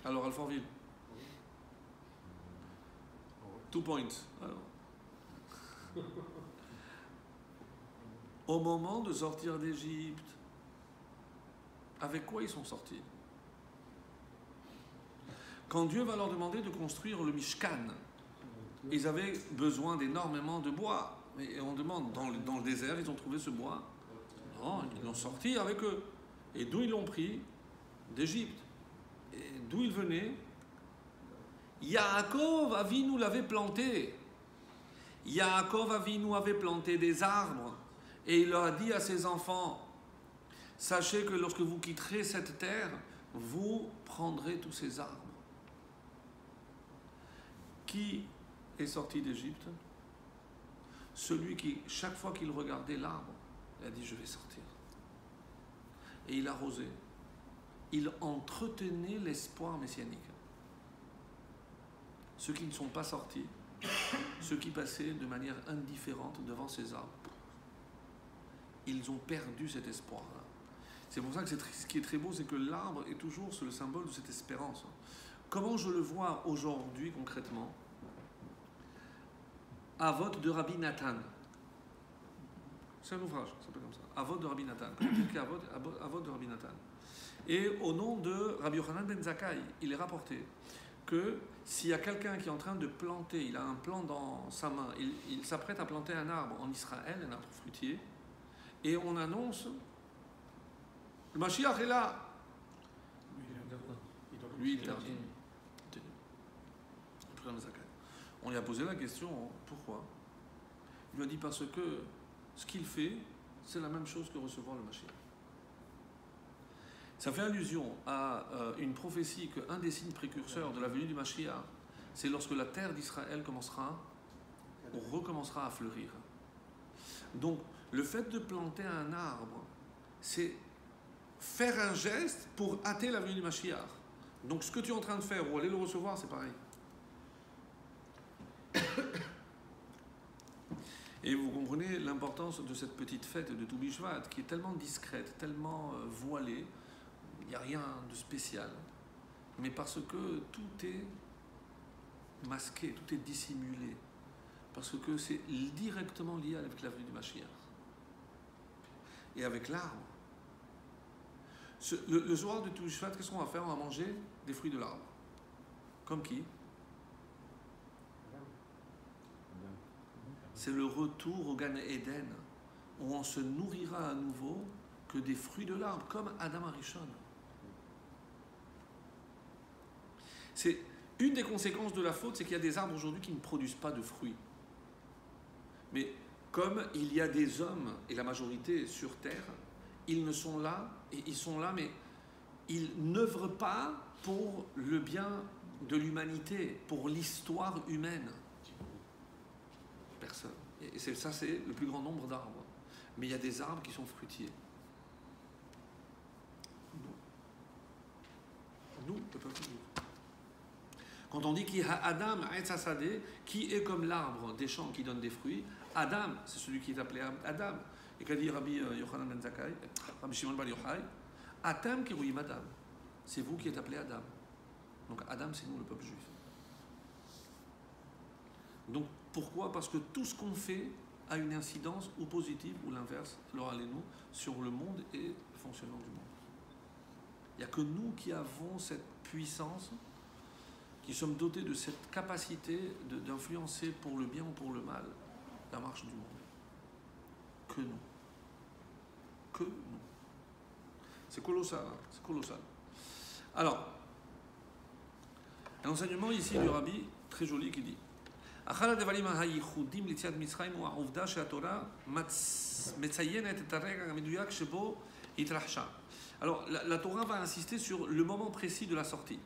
Alors, Alfortville. 2 points. Alors. Au moment de sortir d'Égypte, avec quoi ils sont sortis? Quand Dieu va leur demander de construire le Mishkan, ils avaient besoin d'énormément de bois. Et on demande, dans le désert, ils ont trouvé ce bois? Non, ils l'ont sorti avec eux. Et d'où ils l'ont pris? D'Égypte. Et d'où ils venaient? Yaakov Avinu l'avait planté. Yaakov Avinu avait planté des arbres et il leur a dit à ses enfants, Sachez que lorsque vous quitterez cette terre, vous prendrez tous ces arbres. Qui est sorti d'Égypte? Celui qui, chaque fois qu'il regardait l'arbre, il a dit je vais sortir. Et il arrosait. Il entretenait l'espoir messianique. Ceux qui ne sont pas sortis, ceux qui passaient de manière indifférente devant ces arbres, ils ont perdu cet espoir-là. C'est pour ça que ce qui est très beau, c'est que l'arbre est toujours le symbole de cette espérance. Comment je le vois aujourd'hui concrètement? Avot de Rabbi Nathan. C'est un ouvrage, ça s'appelle comme ça. Avot de Rabbi Nathan. Comment dire Avot de Rabbi Nathan. Et au nom de Rabbi Yochanan ben Zakkai, il est rapporté que s'il y a quelqu'un qui est en train de planter, il a un plant dans sa main, il s'apprête à planter un arbre en Israël, un arbre fruitier, et on annonce le Mashiach est là. Lui, il interdit. On lui a posé la question, pourquoi? Il lui a dit parce que ce qu'il fait, c'est la même chose que recevoir le Mashiach. Ça fait allusion à une prophétie qu'un des signes précurseurs de la venue du Mashiach, c'est lorsque la terre d'Israël recommencera à fleurir. Donc, le fait de planter un arbre, c'est faire un geste pour hâter la venue du Mashiach. Donc, ce que tu es en train de faire ou aller le recevoir, c'est pareil. Et vous comprenez l'importance de cette petite fête de Toubi Shvat qui est tellement discrète, tellement voilée, il n'y a rien de spécial, mais parce que tout est masqué, tout est dissimulé, parce que c'est directement lié avec la venue du Mashiach. Et avec l'arbre. Le soir de Toubi Shvat, qu'est-ce qu'on va faire? On va manger des fruits de l'arbre. Comme qui? C'est le retour au Gan Eden, où on se nourrira à nouveau que des fruits de l'arbre, comme Adam Arishon. C'est une des conséquences de la faute, c'est qu'il y a des arbres aujourd'hui qui ne produisent pas de fruits. Mais comme il y a des hommes, et la majorité sur Terre, ils ne sont là, et ils sont là, mais ils n'œuvrent pas pour le bien de l'humanité, pour l'histoire humaine. Personne. Et ça, c'est le plus grand nombre d'arbres. Mais il y a des arbres qui sont fruitiers. Nous, le peuple juif. Quand on dit qu'il y a Adam, qui est comme l'arbre des champs qui donne des fruits, Adam, c'est celui qui est appelé Adam. Et qu'a dit Rabbi Yochanan ben Zakkai, Rabbi Shimon bar Yochai, Adam qui rouille Adam. C'est vous qui êtes appelé Adam. Donc Adam, c'est nous, le peuple juif. Donc pourquoi? Parce que tout ce qu'on fait a une incidence ou positive ou l'inverse, sur le monde et le fonctionnement du monde. Il n'y a que nous qui avons cette puissance, qui sommes dotés de cette capacité d'influencer pour le bien ou pour le mal la marche du monde. Que nous. Que nous. C'est colossal, hein? C'est colossal. Alors, un enseignement ici du Rabbi, très joli, qui dit אחד הדברים הייחודים ליציאת מצרים הוא העובדה שהתורה מציינת את הרגע המדויק שבו התרחשה. Alors, la Torah va insister sur le moment précis de la sortie.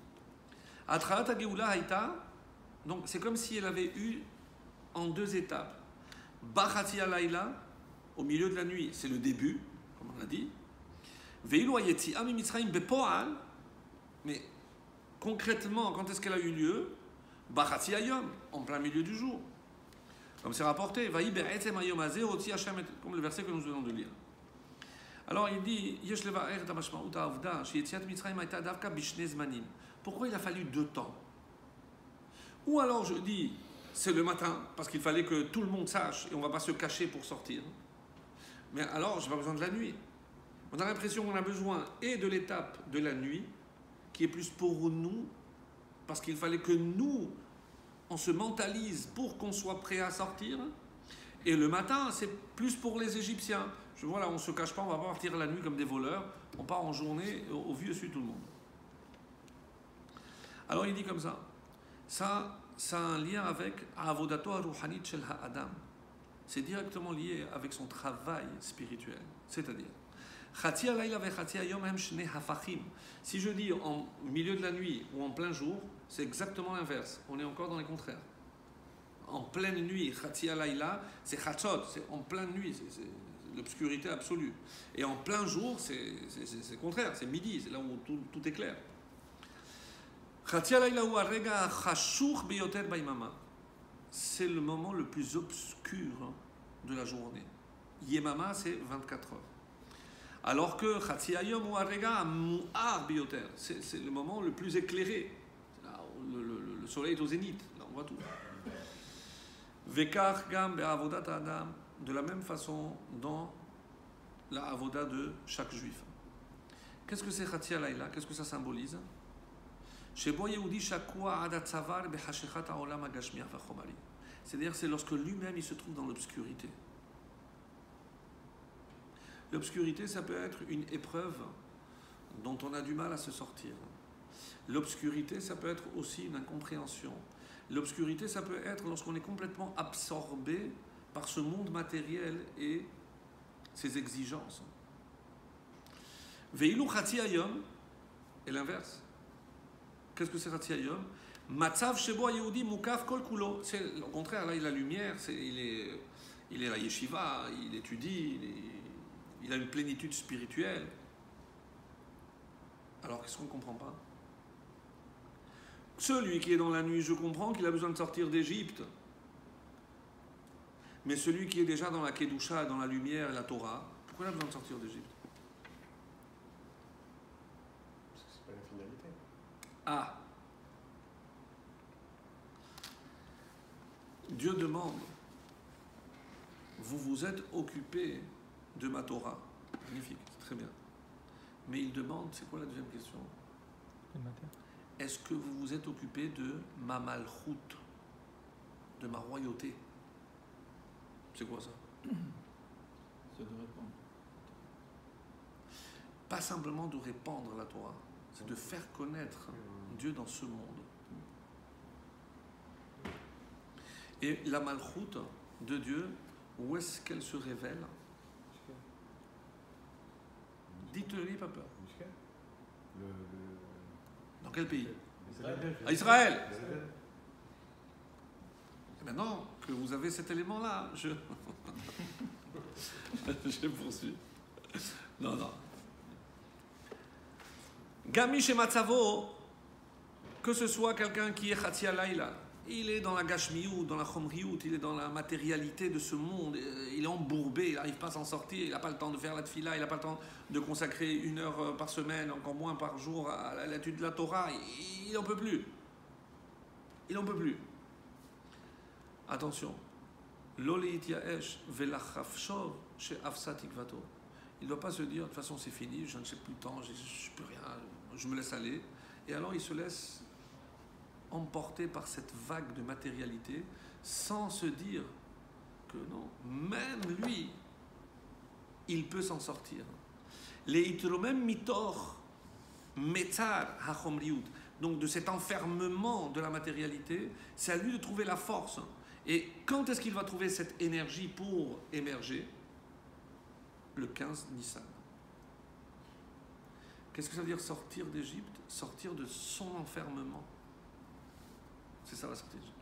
התחלת הגאולה הייתה, donc c'est comme si elle avait eu en deux étapes. בחצי הלילה, au milieu de la nuit, c'est le début, comme on a dit. ואילו היציאה ממצרים בפועל, mais concrètement, quand est-ce qu'elle a eu lieu? Bachatzi Hayom, en plein milieu du jour. Comme c'est rapporté, comme le verset que nous venons de lire. Alors il dit, pourquoi il a fallu 2 temps? Ou alors je dis, c'est le matin, parce qu'il fallait que tout le monde sache, et on ne va pas se cacher pour sortir. Mais alors, je n'ai pas besoin de la nuit. On a l'impression qu'on a besoin et de l'étape de la nuit, qui est plus pour nous, parce qu'il fallait que nous, on se mentalise pour qu'on soit prêt à sortir. Et le matin, c'est plus pour les Égyptiens. Je vois là, on ne se cache pas, on ne va pas partir la nuit comme des voleurs. On part en journée, au vu et su tout le monde. Alors il dit comme ça. Ça a un lien avec Avodato Ruhanit Shel Ha'adam. C'est directement lié avec son travail spirituel. C'est-à-dire, Chati alayla vechati hayom hem shnei hafachim. Si je dis en milieu de la nuit ou en plein jour, c'est exactement l'inverse. On est encore dans les contraires. En pleine nuit, chati alayla, c'est chachot, c'est en pleine nuit, c'est l'obscurité absolue. Et en plein jour, c'est le contraire, c'est midi, c'est là où tout est clair. Chati alayla hu harega chashuch biyoter baimama. C'est le moment le plus obscur de la journée. Yemama, c'est 24 heures. Alors que Chatzi Hayom ou Harega Mu'ar Bioter, c'est le moment le plus éclairé. Là où le soleil est au zénith, là on voit tout. Vekar Gam Be'avodat Adam, de la même façon dans la avoda de chaque juif. Qu'est-ce que c'est Chatzi Halayla? Qu'est-ce que ça symbolise? Shebo Yehudi Shakua Adat Tzavar Behashechat Haolam Hagashmiach Vachomari. C'est-à-dire c'est lorsque lui-même il se trouve dans l'obscurité. L'obscurité, ça peut être une épreuve dont on a du mal à se sortir. L'obscurité, ça peut être aussi une incompréhension. L'obscurité, ça peut être lorsqu'on est complètement absorbé par ce monde matériel et ses exigences. Ve'ilu Chatzi Hayom, et l'inverse. Qu'est-ce que c'est Chatzi Hayom? Matzav Shebo Yehudi Mukaf Kol Kulo. C'est au contraire, là, il a la lumière, il est à la yeshiva, il étudie, il a une plénitude spirituelle. Alors qu'est-ce qu'on ne comprend pas? Celui qui est dans la nuit, je comprends qu'il a besoin de sortir d'Égypte. Mais celui qui est déjà dans la Kedusha, dans la lumière et la Torah, pourquoi il a besoin de sortir d'Égypte? Parce que c'est pas la finalité. Ah. Dieu demande, vous vous êtes occupé de ma Torah. Magnifique, c'est très bien. Mais il demande, c'est quoi la deuxième question? Est-ce que vous vous êtes occupé de ma malchoute, de ma royauté? C'est quoi ça? C'est de répondre. Pas simplement de répandre la Torah, c'est de faire connaître Dieu dans ce monde. Et la malchoute de Dieu, où est-ce qu'elle se révèle? Dites-le, pas peur. Dans quel pays? À Israël. Et maintenant que vous avez cet élément-là, je poursuis. Non. Gami chez Matzavo, que ce soit quelqu'un qui est Chatzi Halayla, il est dans la gashmiout, dans la chomriout, il est dans la matérialité de ce monde, il est embourbé, il n'arrive pas à s'en sortir, il n'a pas le temps de faire la tfila, il n'a pas le temps de consacrer 1 heure par semaine, encore moins par jour à l'étude de la Torah, il n'en peut plus. Il n'en peut plus. Attention. Lo leityaesh velachafshov chez afsat ikvato. Il ne doit pas se dire, de toute façon c'est fini, je ne sais plus le temps, je ne peux rien, je me laisse aller. Et alors il se laisse emporté par cette vague de matérialité sans se dire que non, même lui, il peut s'en sortir. Les itromem mitor metzar hachomriut, donc de cet enfermement de la matérialité, c'est à lui de trouver la force. Et quand est-ce qu'il va trouver cette énergie pour émerger? Le 15 Nissan. Qu'est-ce que ça veut dire sortir d'Égypte? Sortir de son enfermement. C'est ça la sortie d'Égypte.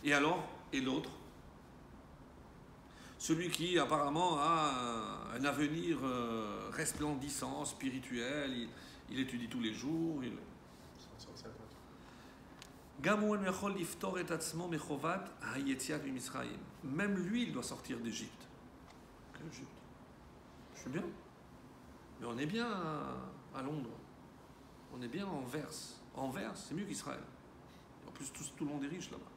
Et alors, et l'autre? Celui qui apparemment a un avenir resplendissant, spirituel, il étudie tous les jours. Même lui, il doit sortir d'Égypte. Quelle Égypte? Je suis bien. Mais on est bien à Londres. On est bien en Anvers. Anvers, c'est mieux qu'Israël. En plus, tout le monde est riche là-bas.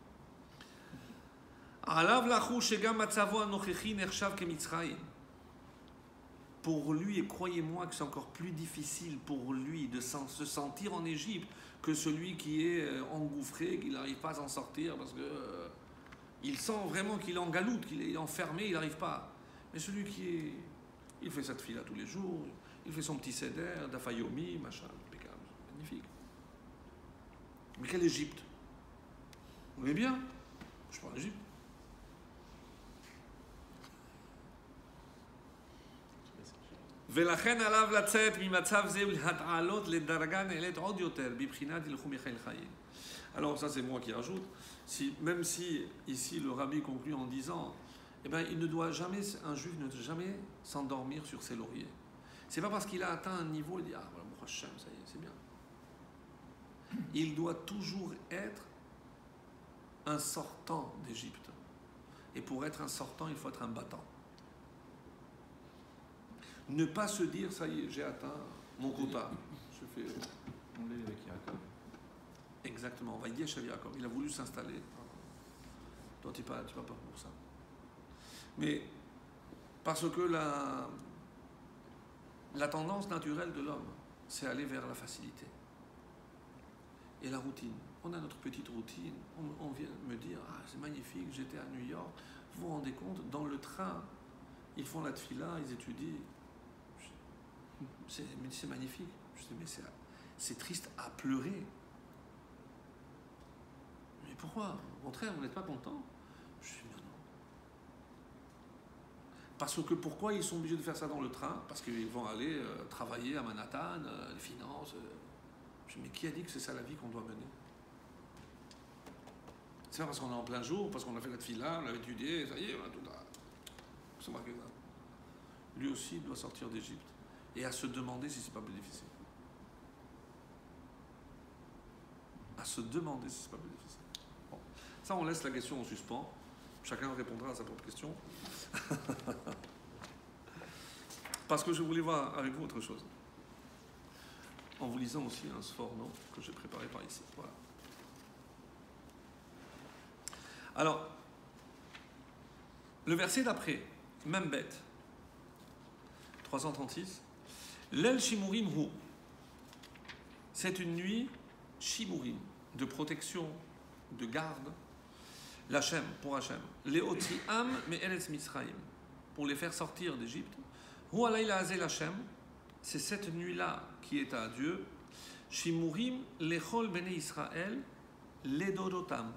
Pour lui, et croyez-moi que c'est encore plus difficile pour lui de se sentir en Égypte que celui qui est engouffré, qu'il n'arrive pas à s'en sortir parce que il sent vraiment qu'il est en galoute, qu'il est enfermé, il n'arrive pas. Mais celui qui est... Il fait cette fila tous les jours, il fait son petit seder, d'afayomi, machin, impeccable, magnifique. Mais quelle Égypte? Vous voulez bien? Je parle d'Égypte. ולכן עליו לצאת ממצב זה ולהתעלות לדרגה נעלית עוד יותר בבחינת הלכו מחיל חיים. Alors ça c'est moi qui rajoute, même si ici le rabbi conclut en disant, eh ben, il ne doit jamais, un juif ne doit jamais s'endormir sur ses lauriers. C'est pas parce qu'il a atteint un niveau, il dit ah voilà, mon Hachem, ça y est, c'est bien. Il doit toujours être un sortant d'Égypte. Et pour être un sortant, il faut être un battant. Ne pas se dire ça y est, j'ai atteint mon quota. Je fais... On l'est avec Yaakov. Exactement, Vaïdiesh Yaakov, il a voulu s'installer. Toi, tu vas pas pour ça. Mais parce que la tendance naturelle de l'homme, c'est aller vers la facilité. Et la routine. On a notre petite routine. On vient me dire, ah, c'est magnifique, j'étais à New York. Vous vous rendez compte, dans le train, ils font la tefila, ils étudient. C'est magnifique. Je dis, mais c'est triste à pleurer. Mais pourquoi? Au contraire, vous n'êtes pas content? Je dis, non. Parce que pourquoi ils sont obligés de faire ça dans le train? Parce qu'ils vont aller travailler à Manhattan, les finances. Je dis, mais qui a dit que c'est ça la vie qu'on doit mener? C'est pas parce qu'on est en plein jour, parce qu'on a fait la tefila, on l'a étudié, ça y est, on a tout là. C'est marqué là. Lui aussi doit sortir d'Égypte. Et à se demander si c'est pas plus difficile. À se demander si c'est pas plus difficile. Bon. Ça, on laisse la question en suspens. Chacun répondra à sa propre question. Parce que je voulais voir avec vous autre chose. En vous lisant aussi un sforno que j'ai préparé par ici. Voilà. Alors, le verset d'après, même bête, 336. L'el shimurim hu. C'est une nuit shimurim, de protection, de garde. L'Hachem, pour Hachem. Leotiam me eretz Misraim, pour les faire sortir d'Égypte. Hu alayla hazel Hachem, c'est cette nuit-là qui est à Dieu. Shimurim lechol bnei Israël ledorotam.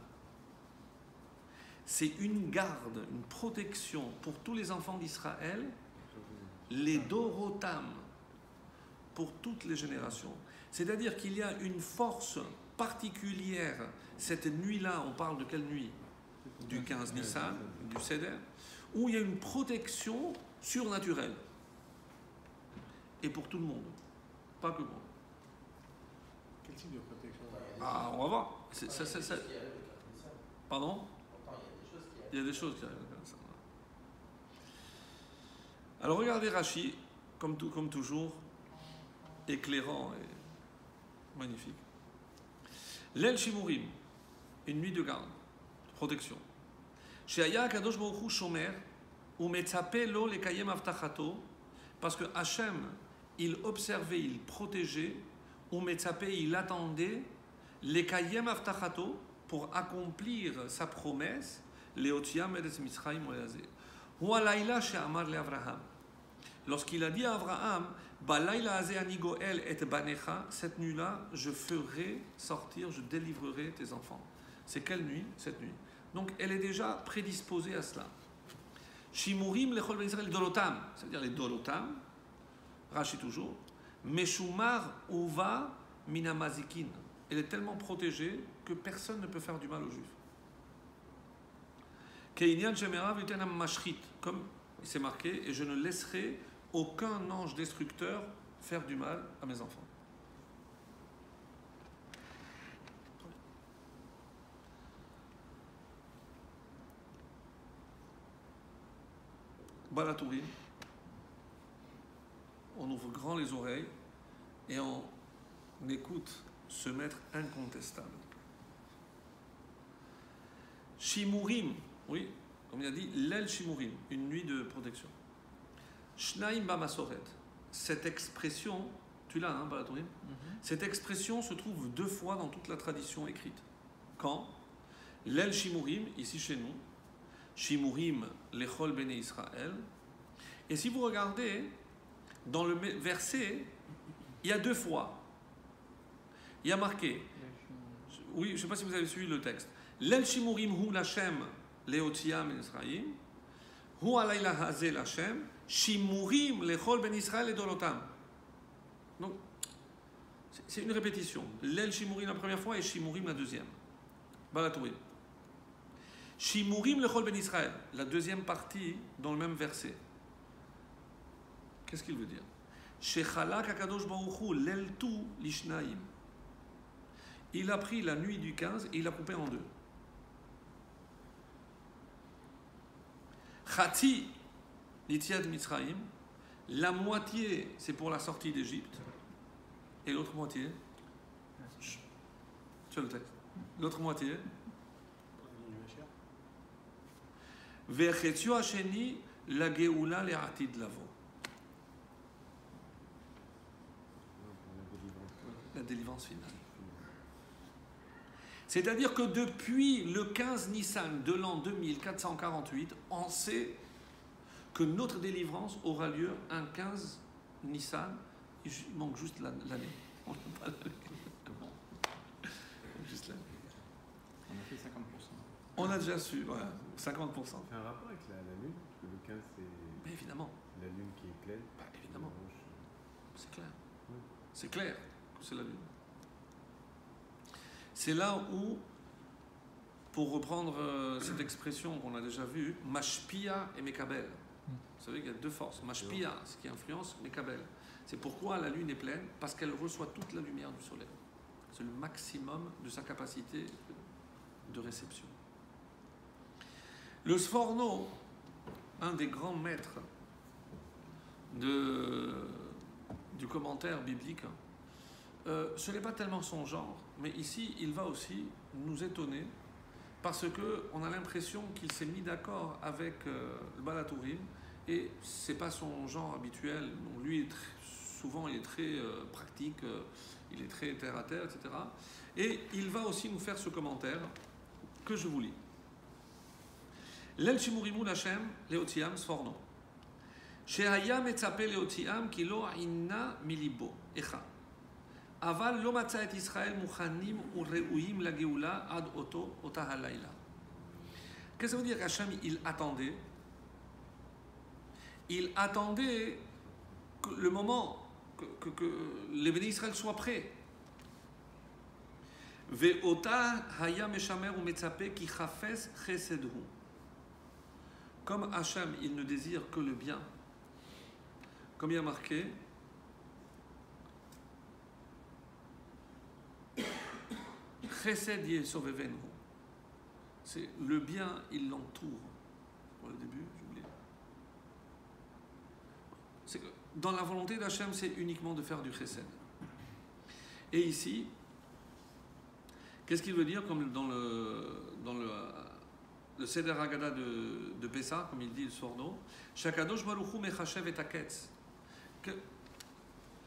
C'est une garde, une protection pour tous les enfants d'Israël, les dorotam, pour toutes les générations. C'est-à-dire qu'il y a une force particulière. Cette nuit-là, on parle de quelle nuit? Du 15 Nissan, du Seder, où il y a une protection surnaturelle. Et pour tout le monde, pas que moi. Quel type de protection? Ah, on va voir. Pardon? Il y a des choses qui arrivent comme ça. Alors regardez Rashi, comme toujours, éclairant et magnifique. L'el shimurim, une nuit de garde, de protection. She'aya kadosh baruch hu shomer umetzape lo lekayem avtachato, parce que Hachem, il observait, il protégeait, umetzape, il attendait lekayem avtachato pour accomplir sa promesse. Leotiam eretz Misraim oyaze. Hu alayla she'amar le'Avraham. Lorsqu'il a dit à Abraham, Balayla haze ani goel et banecha, cette nuit-là, je ferai sortir, je délivrerai tes enfants. C'est quelle nuit? Cette nuit. Donc elle est déjà prédisposée à cela. Shimurim lechol ben Israël dorotam, c'est-à-dire les dorotam, Rashi toujours, Meshumar uva minamazikin. Elle est tellement protégée que personne ne peut faire du mal aux Juifs. Keinian shemerav yutenam mashchit, comme c'est marqué, et je ne laisserai aucun ange destructeur faire du mal à mes enfants. Balatourim, on ouvre grand les oreilles et on écoute ce maître incontestable. Shimurim, oui, comme il a dit, l'el shimurim, une nuit de protection. Shnaim bamasoret, cette expression, tu l'as, hein, Balatourim? Cette expression se trouve 2 fois dans toute la tradition écrite. Quand? L'el shimurim, ici chez nous, shimurim lechol bnei Israël. Et si vous regardez, dans le verset, il y a 2 fois. Il y a marqué, oui, je ne sais pas si vous avez suivi le texte. L'el shimurim hu l'Hachem leotiam Israël, hu alayla hazel Hachem, Shimurim lechol ben Israël et dolotam. Donc, c'est une répétition. L'el Shimurim la première fois et Shimurim la deuxième. Balatourim. Shimurim lechol ben Israël. La deuxième partie dans le même verset. Qu'est-ce qu'il veut dire? Shechalak akadosh baruch hu lel tu lishnaim. Il a pris la nuit du 15 et il l'a coupé en deux. Chati l'Itziat Mitzrayim, la moitié c'est pour la sortie d'Égypte et l'autre moitié, sur le texte, l'autre moitié, Ve'chetzio hasheni la geoula le'atid lavo, la délivrance finale. C'est-à-dire que depuis le 15 Nissan de l'an 2448, on sait que notre délivrance aura lieu un 15 Nissan. Il manque juste l'année. On n'a pas l'année. Juste l'année. On a fait 50%. On a déjà su, voilà, 50%. Ça fait un rapport avec la lune, parce que le 15 c'est Mais évidemment, la lune qui est pleine. bah, évidemment, Dimanche, c'est clair. Oui. C'est clair que c'est la lune. C'est là où, pour reprendre cette expression qu'on a déjà vue, Mashpia et Mekabel. Vous savez qu'il y a deux forces. Mashpia, ce qui influence, Mekabel. C'est pourquoi la lune est pleine, parce qu'elle reçoit toute la lumière du soleil. C'est le maximum de sa capacité de réception. Le Sforno, un des grands maîtres du commentaire biblique, ce n'est pas tellement son genre, mais ici il va aussi nous étonner parce qu'on a l'impression qu'il s'est mis d'accord avec le Balatourim et c'est pas son genre habituel. Donc lui, souvent, il est très pratique, il est très terre à terre, etc. Et il va aussi nous faire ce commentaire que je vous lis. Lel Shimurimu Hashem Leotiam Sforno. Shehaya Metzape Leotiam ki lo inna milibo. Echa. Aval lo matza et Israël muchanim ureuyim la geoula ad ota halayla. Qu'est-ce que ça veut dire qu'Hachem il attendait? Il attendait que le moment que les bénis d'Israël soient prêts. Ve'ota haya meshamer u metzape ki chafes chesedhu. Comme Hachem il ne désire que le bien, comme il y a marqué. Chesed yesovevenu. C'est le bien, il l'entoure. Pour le début, j'ai oublié. C'est que dans la volonté d'Hachem, c'est uniquement de faire du chesed. Et ici, qu'est-ce qu'il veut dire, comme dans le Seder Haggadah de Pessah, comme il dit le Sforno, Shakadosh Baruch Hu mechashev et aketz. Que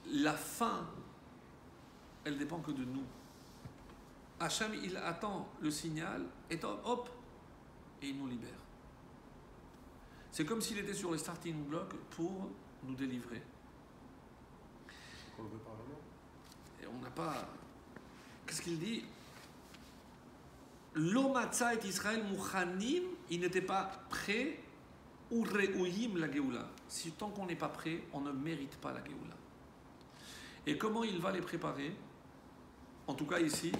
la fin, elle dépend que de nous. Hachem, il attend le signal, et hop, et il nous libère. C'est comme s'il était sur les starting blocks pour nous délivrer. On le veut par vraiment. Et on n'a pas... Qu'est-ce qu'il dit? L'Omatza et Israël Mouchanim, il n'était pas prêt, ou Re'uyim la Géoula. Si tant qu'on n'est pas prêt, on ne mérite pas la Géoula. Et comment il va les préparer? En tout cas ici,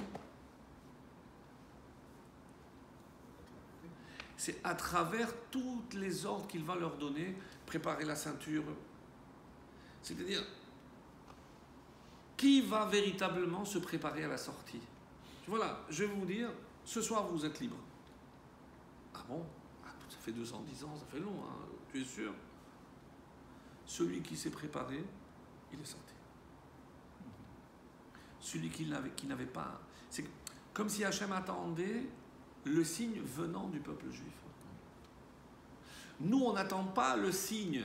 c'est à travers toutes les ordres qu'il va leur donner, préparer la ceinture. C'est-à-dire, qui va véritablement se préparer à la sortie? Voilà, je vais vous dire, ce soir vous êtes libre. Ah bon? Ça fait 210 ans, ça fait long, hein, tu es sûr? Celui qui s'est préparé, il est sorti. Celui qui n'avait pas... C'est comme si Hachem attendait le signe venant du peuple juif. Nous, on n'attend pas le signe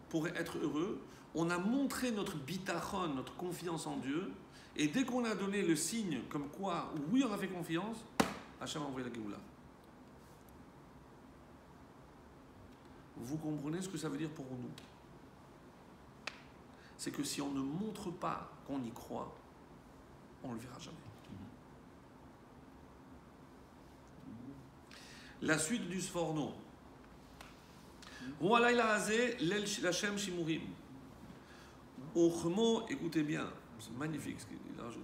pour être heureux. On a montré notre bitachon, notre confiance en Dieu. Et dès qu'on a donné le signe comme quoi, oui, on a fait confiance, Hachem a envoyé la Géoula. Vous comprenez ce que ça veut dire pour nous? C'est que si on ne montre pas qu'on y croit, on ne le verra jamais. La suite du Sforno. Ou alayla hazeh lel Hashem shimurim. Uchmo, écoutez bien, c'est magnifique ce qu'il rajoute.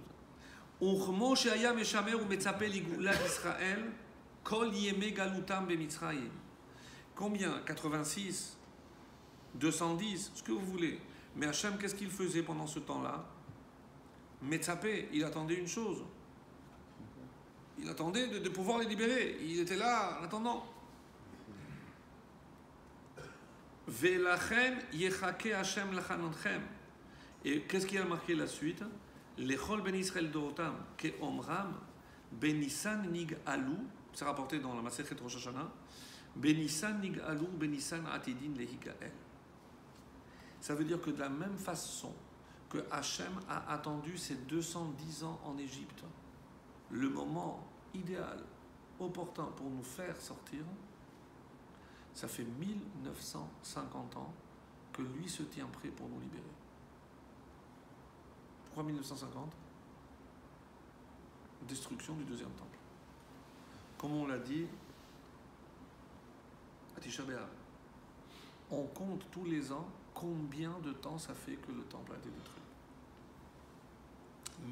Uchmo she'aya meshamer umetzape ligoulat Israël kol yemei galutam b'Mitzrayim. Combien? 86, 210, ce que vous voulez. Mais Hachem, qu'est-ce qu'il faisait pendant ce temps-là? Metzapé, il attendait une chose. Il attendait de pouvoir les libérer. Il était là en attendant. Ve'lachen yechake Hachem lachanotchem. Et qu'est-ce qui a marqué la suite? Lechol ben Israël dorotam ke omram benisan nig alou. C'est rapporté dans la Masechet Rosh Hashanah. Benisan nig alou benisan atidin lehikael. Ça veut dire que de la même façon que Hachem a attendu ces 210 ans en Égypte, le moment idéal, opportun pour nous faire sortir, ça fait 1950 ans que lui se tient prêt pour nous libérer. Pourquoi 1950? Destruction du deuxième temple. Comme on l'a dit, à Tisha B'Av, on compte tous les ans combien de temps ça fait que le temple a été détruit.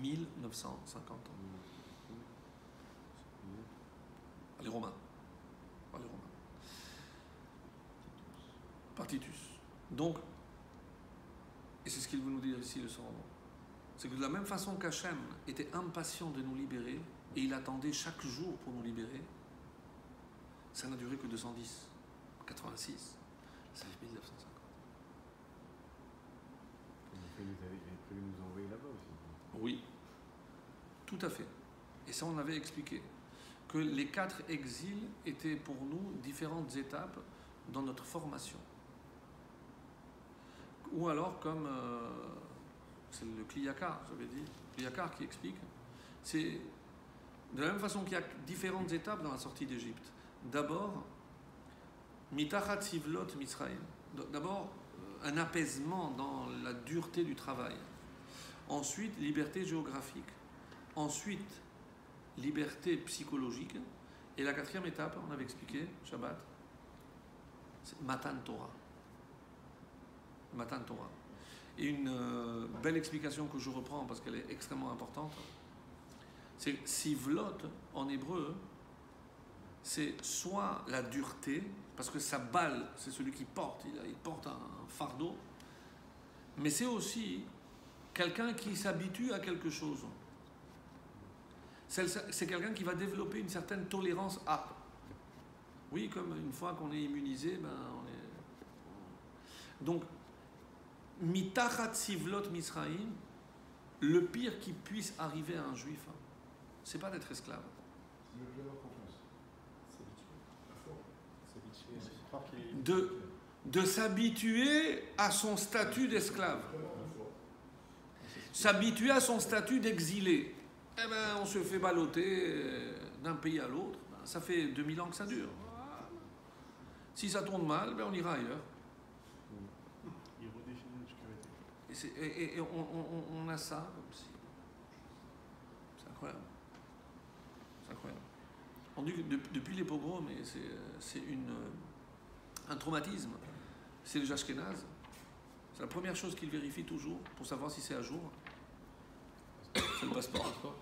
1950 ans. Les Romains. Par les Romains. Par Titus. Donc, et c'est ce qu'il veut nous dire ici, le Soroban, c'est que de la même façon qu'Hachem était impatient de nous libérer, et il attendait chaque jour pour nous libérer, ça n'a duré que 210, 86, ça fait 1950. Il avait prévu nous envoyer là-bas aussi. Oui, tout à fait. Et ça, on avait expliqué que les 4 exils étaient pour nous différentes étapes dans notre formation. Ou alors, comme c'est le Kliyakar, j'avais dit, Kliyakar qui explique, c'est de la même façon qu'il y a différentes étapes dans la sortie d'Égypte. D'abord, mitachat sivlot Mitzrayim. D'abord, un apaisement dans la dureté du travail. Ensuite, liberté géographique. Ensuite, liberté psychologique. Et la 4e étape, on avait expliqué, Shabbat, c'est Matan Torah. Matan Torah. Et une belle explication que je reprends parce qu'elle est extrêmement importante, c'est Sivlot en hébreu, c'est soit la dureté, parce que sa balle, c'est celui qui porte, il porte un fardeau, mais c'est aussi quelqu'un qui s'habitue à quelque chose. C'est quelqu'un qui va développer une certaine tolérance à. Oui, comme une fois qu'on est immunisé, ben on est. Donc, mitachat sivlot Misraïm, le pire qui puisse arriver à un juif, c'est pas d'être esclave. C'est le plus important. De s'habituer à son statut d'esclave. S'habituer à son statut d'exilé. Eh ben, on se fait balloter d'un pays à l'autre. Ben, ça fait 2000 ans que ça dure. Si ça tourne mal, ben on ira ailleurs. Il redéfinit une sécurité. Et on a ça comme si. C'est incroyable. C'est incroyable. On dit que depuis les pogroms, c'est un traumatisme. C'est les Ashkénazes. C'est la première chose qu'ils vérifient toujours pour savoir si c'est à jour. C'est le passeport.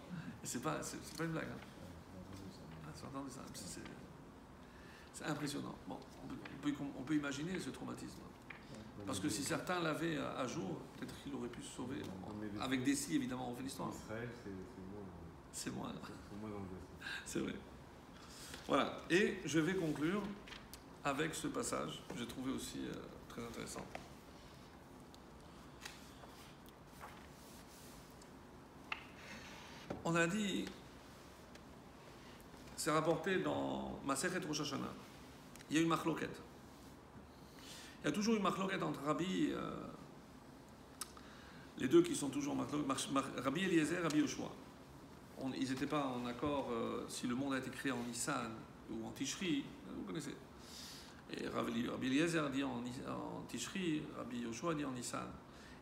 Et c'est pas une blague. C'est impressionnant. Bon, on peut imaginer ce traumatisme. Parce que si certains l'avaient à jour, peut-être qu'il aurait pu se sauver. Avec des si, évidemment, on fait l'histoire. Israël, c'est moins. C'est vrai. Voilà. Et je vais conclure avec ce passage que j'ai trouvé aussi très intéressant. On a dit, c'est rapporté dans Masechet Rosh Hashanah, il y a une machloket. Il y a toujours une machloket entre Rabbi, les deux qui sont toujours Rabbi Eliezer et Rabbi Yoshua. Ils n'étaient pas en accord si le monde a été créé en Nissan ou en Tishri, vous connaissez. Et Rabbi Eliezer dit en Tishri, Rabbi Yoshua dit en Nissan.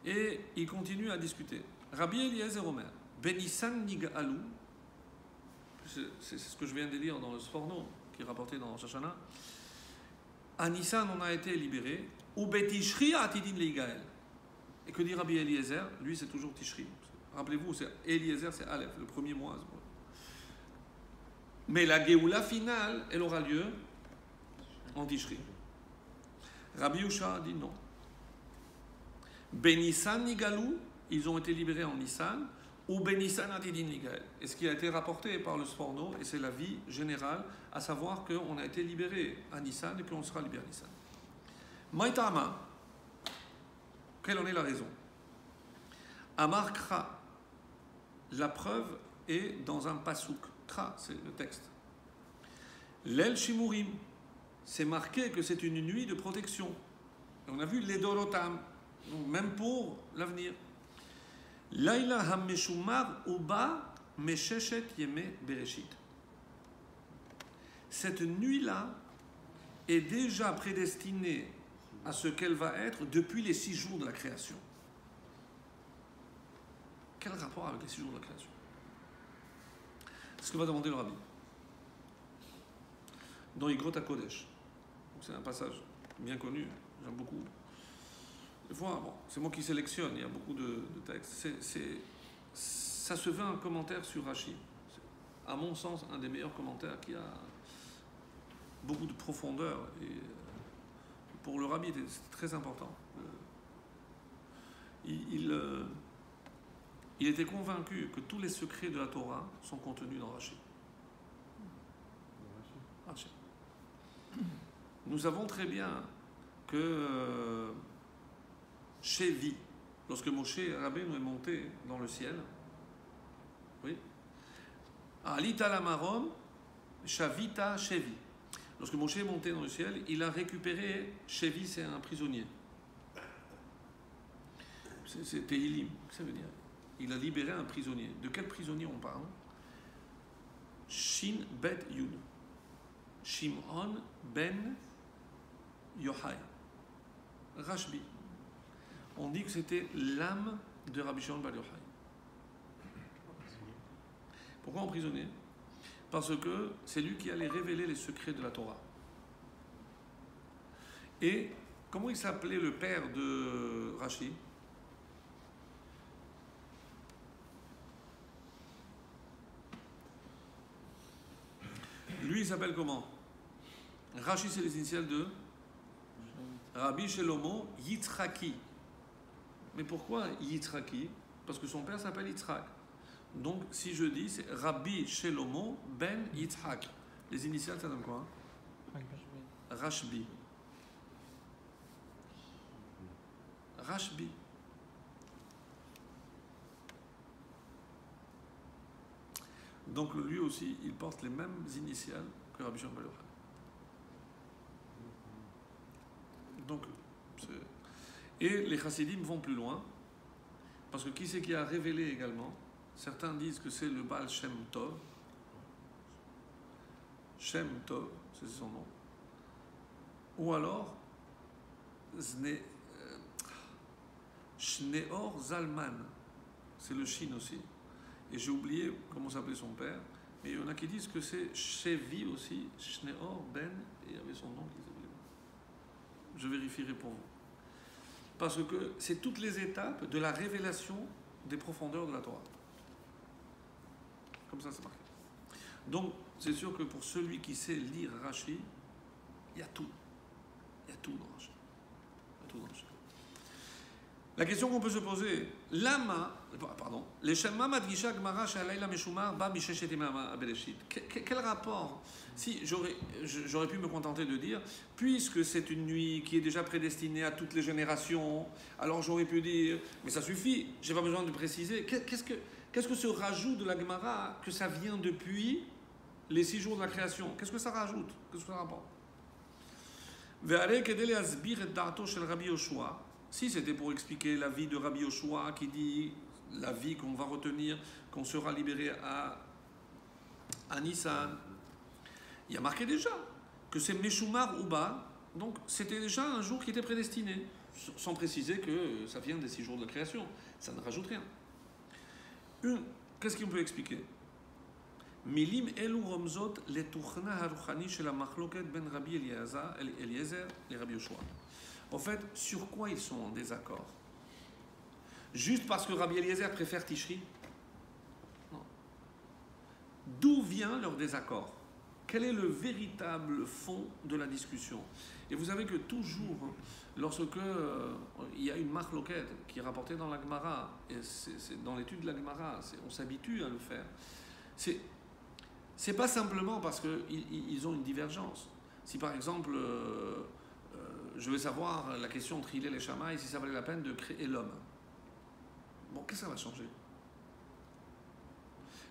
Et ils continuent à discuter. Rabbi Eliezer Omer, Benissan Nig'alou, c'est ce que je viens de lire dans le Sforno, qui est rapporté dans Rosh Hashanah. À Nissan, on a été libéré. Ou Betishri atidin leigael. Et que dit Rabbi Eliezer? Lui, c'est toujours Tishri. Rappelez-vous, Eliezer, c'est Aleph, le premier mois. Mais la Géoula finale, elle aura lieu en Tishri. Rabbi Yusha dit non. Benissan Nigalou, ils ont été libérés en Nissan, ou Benissan Atidin Nigael. Et ce qui a été rapporté par le Sforno, et c'est l'avis général, à savoir qu'on a été libéré à Nissan et puis on sera libéré à Nissan. Maïtama, quelle en est la raison? Amar Kra, la preuve est dans un pasouk. Kra, c'est le texte. L'El Shimurim, c'est marqué que c'est une nuit de protection. Et on a vu les Dorotam, donc même pour l'avenir. Laila Hammeshumar Uba Mesheshet Yeme Bereshit. Cette nuit-là est déjà prédestinée à ce qu'elle va être depuis les 6 jours de la création. Quel rapport avec les 6 jours de la création? C'est ce que va demander le rabbi. Dans Igrot HaKodesh. C'est un passage bien connu, j'aime beaucoup. Des fois, bon, c'est moi qui sélectionne, il y a beaucoup de textes. Ça se veut un commentaire sur Rashi. C'est, à mon sens, un des meilleurs commentaires qui a beaucoup de profondeur. Et pour le rabbi, c'est très important. Il était convaincu que tous les secrets de la Torah sont contenus dans Rashi. Rashi. Nous savons très bien que Shevi, lorsque Moshe Rabbeinu est monté dans le ciel, oui, Alita Lamarom, Shavita Shevi. Lorsque Moshe est monté dans le ciel, il a récupéré Shevi, c'est un prisonnier. C'est Tehilim, ça veut dire. Il a libéré un prisonnier. De quel prisonnier on parle? Shin Bet Yud. Shimon ben Yochai. Rashbi. On dit que c'était l'âme de Rabbi Shimon ben Yochai. Pourquoi emprisonné? Parce que c'est lui qui allait révéler les secrets de la Torah. Et comment il s'appelait le père de Rashi? Lui, il s'appelle comment? Rashi, c'est les initiales de Rabbi Shelomo Yitzhaki. Mais pourquoi Yitzhaki? Parce que son père s'appelle Yitzhak. Donc, si je dis, c'est Rabbi Shelomo ben Yitzhak. Les initiales, ça donne quoi? Rashbi. Rashbi. Donc, lui aussi, il porte les mêmes initiales que Rabbi Shimon ben Yochai. Donc, et les chassidim vont plus loin, parce que qui c'est qui a révélé également? Certains disent que c'est le Baal Shem Tov. Shem Tov, c'est son nom. Ou alors, Shneor Zalman, c'est le Shin aussi. Et j'ai oublié comment s'appelait son père, mais il y en a qui disent que c'est Shevi aussi, Shneor Ben, et il y avait son nom qui s'appelait. Je vérifierai pour vous. Parce que c'est toutes les étapes de la révélation des profondeurs de la Torah. Comme ça, c'est marqué. Donc, c'est sûr que pour celui qui sait lire Rashi, il y a tout. Il y a tout dans Rashi. Il y a tout dans Rashi. La question qu'on peut se poser, quel rapport? Si j'aurais pu me contenter de dire, puisque c'est une nuit qui est déjà prédestinée à toutes les générations, alors j'aurais pu dire, mais ça suffit, j'ai pas besoin de préciser. Qu'est-ce que ce rajout de la Gemara, que ça vient depuis les 6 jours de la création? Qu'est-ce que ça rajoute? Qu'est-ce que ça rapporte? Si c'était pour expliquer la vie de Rabbi Yoshua qui dit la vie qu'on va retenir, qu'on sera libéré à Nissan, il y a marqué déjà que c'est Meshumar Uba, donc c'était déjà un jour qui était prédestiné, sans préciser que ça vient des 6 jours de la création, ça ne rajoute rien. Qu'est-ce qu'on peut expliquer? מילים אלו רומזות לתוכנה הרוחני של המחלוקת בין רבי אליעזר לרבי יהושע. En fait, sur quoi ils sont en désaccord? Juste parce que Rabbi Eliezer préfère Tishri? Non. D'où vient leur désaccord? Quel est le véritable fond de la discussion? Et vous savez que toujours, lorsque il y a une marloquette qui est rapportée dans la Gemara, et c'est dans l'étude de la Gemara, on s'habitue à le faire. C'est pas simplement parce qu'ils ont une divergence. Si par exemple, je veux savoir la question entre Hillel et Shammai, si ça valait la peine de créer l'homme. Bon, qu'est-ce que ça va changer?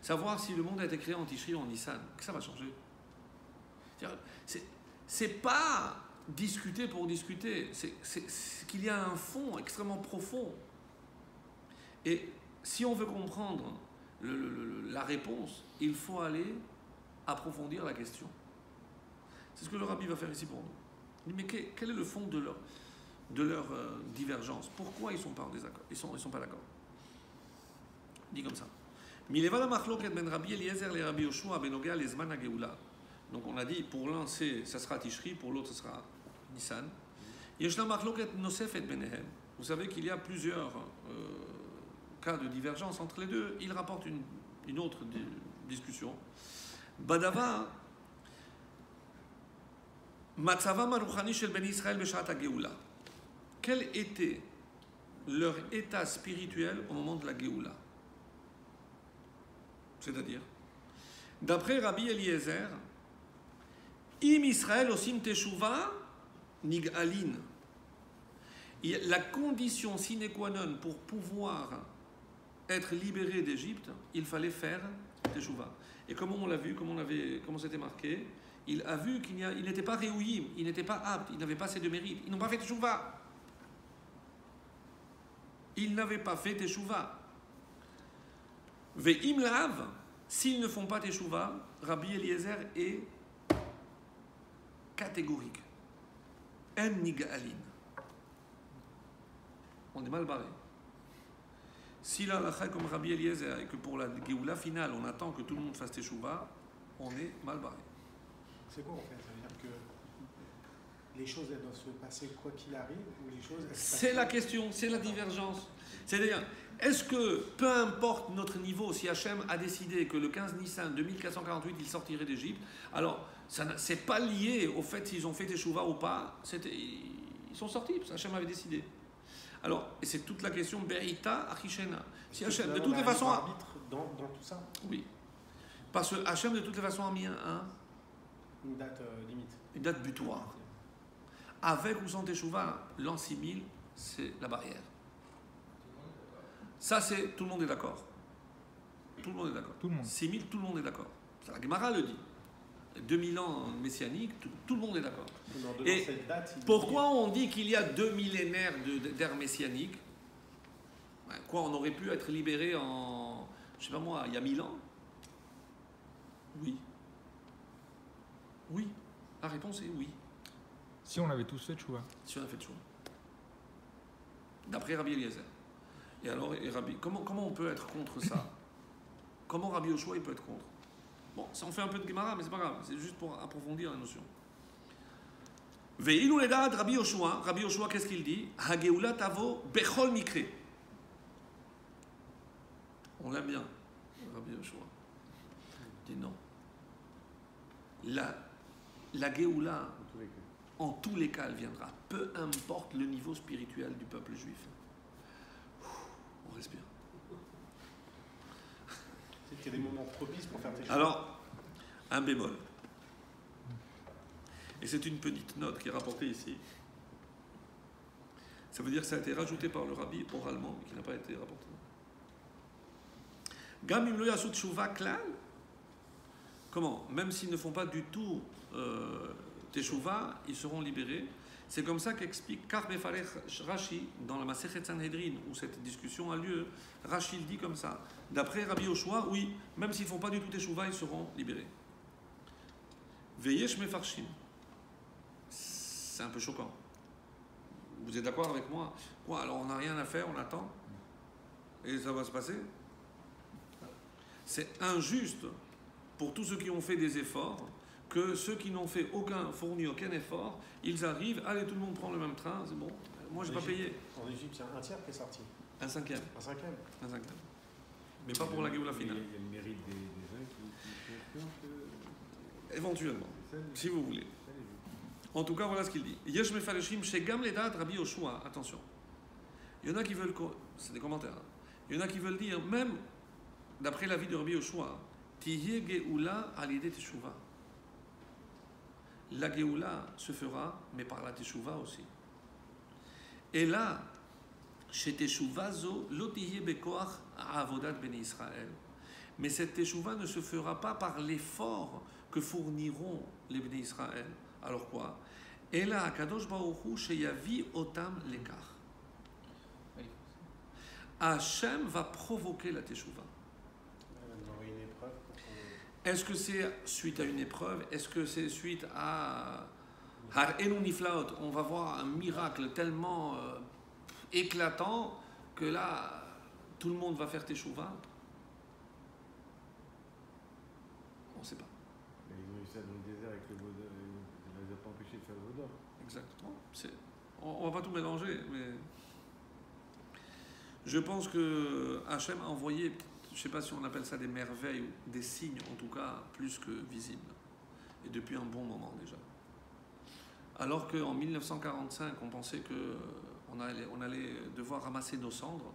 Savoir si le monde a été créé en Tishri ou en Nissan, qu'est-ce que ça va changer? C'est pas discuter pour discuter, c'est qu'il y a un fond extrêmement profond. Et si on veut comprendre la réponse, il faut aller approfondir la question. C'est ce que le Rabbi va faire ici pour nous. Il dit, mais quel est le fond de leur divergence? Pourquoi ils ne sont pas en désaccord? Ils sont pas d'accord. Il dit comme ça. Mileva machloket ben Rabbi Eliezer le Rabbi Yoshua benoga lezman hageula. Donc on a dit, pour l'un ça sera Tishri, pour l'autre ça sera Nissan. Yeshna machloket nosefet benehem. Vous savez qu'il y a plusieurs cas de divergence entre les deux. Il rapporte une autre discussion. Badava Matzava maruchani shel ben Israël beshat hageula. Quel était leur état spirituel au moment de la Géoula? C'est-à-dire, d'après Rabbi Eliezer, Im Israël osim teshuva nig'alin. La condition sine qua non pour pouvoir être libéré d'Égypte, il fallait faire teshuva. Et comment on l'a vu, comment c'était marqué, il a vu qu'il n'était pas réouïm, il n'était pas apte, il n'avait pas assez de mérite. Ils n'ont pas fait teshuva. Ils n'avaient pas fait teshuva. Ve'im la'av, s'ils ne font pas teshuva, Rabbi Eliezer est catégorique. En nig'alin. On est mal barré. Si la halakha est comme Rabbi Eliezer et que pour la Géoula finale, on attend que tout le monde fasse teshuva, on est mal barré. C'est quoi en fait? Ça veut dire que les choses elles doivent se passer quoi qu'il arrive ou les choses c'est la question, c'est la divergence. C'est-à-dire, est-ce que peu importe notre niveau, si Hachem a décidé que le 15 Nissan 2448 il sortirait d'Égypte, alors c'est pas lié au fait s'ils ont fait teshuva ou pas, ils sont sortis parce qu'Hachem avait décidé. Alors, et c'est toute la question Be'ita Achishena. Si Hachem de toutes les façons arbitre dans tout ça. Oui. Parce que Hachem de toutes les façons a mis une date limite. Une date butoir. Avec ou sans teshuva, l'an 6000, c'est la barrière. Ça, c'est tout le monde est d'accord. Tout le monde est d'accord. Tout le monde. 6000, tout le monde est d'accord. La Gemara le dit. 2000 ans messianiques, tout le monde est d'accord. Et pourquoi on dit qu'il y a 2 millénaires d'ère messianique? Quoi, on aurait pu être libéré en, je sais pas moi, il y a 1000 ans? Oui. Oui. La réponse est oui. Si on avait tous fait tchouva. Si on a fait tchouva. D'après Rabbi Eliezer. Et alors, comment on peut être contre ça? Comment Rabbi Yoshua il peut être contre? Bon, ça on fait un peu de Gemara, mais c'est pas grave, c'est juste pour approfondir la notion. Ve'ilou ledad Rabbi Yoshua, qu'est-ce qu'il dit? Hageula tavo bechol mikre. On l'aime bien, Rabbi Yoshua. Il dit non. La Géoula, en tous les cas, elle viendra. Peu importe le niveau spirituel du peuple juif. On respire. C'est qu'il y a des moments propices pour faire tes choses. Alors, un bémol. Et c'est une petite note qui est rapportée ici. Ça veut dire que ça a été rajouté par le rabbi oralement, mais qui n'a pas été rapporté. Gam im lo yasu tshuva klal. Comment? Même s'ils ne font pas du tout teshuva, ils seront libérés. C'est comme ça qu'explique Karbefarech Rashi dans la Masechet Sanhedrin, où cette discussion a lieu. Rashi le dit comme ça. D'après Rabbi Yoshua, oui, même s'ils ne font pas du tout teshuva, ils seront libérés. Veyesh mefarshim. C'est un peu choquant. Vous êtes d'accord avec moi? Quoi, alors on n'a rien à faire, on attend? Et ça va se passer? C'est injuste pour tous ceux qui ont fait des efforts, que ceux qui n'ont fait fourni aucun effort, ils arrivent, allez, tout le monde prend le même train, c'est bon, moi j'ai pas payé. En Égypte, il y a un tiers qui est sorti. Un cinquième. Un cinquième. Un cinquième. Mais pas pour la Géoula finale. Il y a le mérite des uns qui font que. Éventuellement, C'est ça, si vous voulez. ça, les juifs. En tout cas, voilà ce qu'il dit. Yesh mefareshim shegam ledat Rabbi Yoshua. Attention. Il y en a qui veulent, c'est des commentaires. Il y en a qui veulent dire, même d'après l'avis de Rabbi Yoshua, Tihye Geoula alidé teshuva. La Géoula se fera, mais par la teshuva aussi. Et là, chez teshuva zo lo tihye bekoach avodat bnei Israël. Mais cette teshuva ne se fera pas par l'effort que fourniront les bnei Israël. Alors quoi? Et là, Kadosh Baruch Hu sheyavi otam lekar. Hachem va provoquer la teshuva. Vous envoyez une épreuve pour qu'on... Est-ce que c'est suite à une épreuve? Est-ce que c'est suite à Har Enu Niflaot? On va voir un miracle tellement éclatant que là, tout le monde va faire teshuva? On ne sait pas. Mais ils ont eu ça dans le désert avec le Vaudor. Ça ne les a pas empêchés de faire le Vaudor. Exactement. On ne va pas tout mélanger, mais je pense que Hachem a envoyé, je ne sais pas si on appelle ça des merveilles ou des signes, en tout cas plus que visibles, et depuis un bon moment déjà. Alors qu'en 1945, on pensait qu'on allait devoir ramasser nos cendres,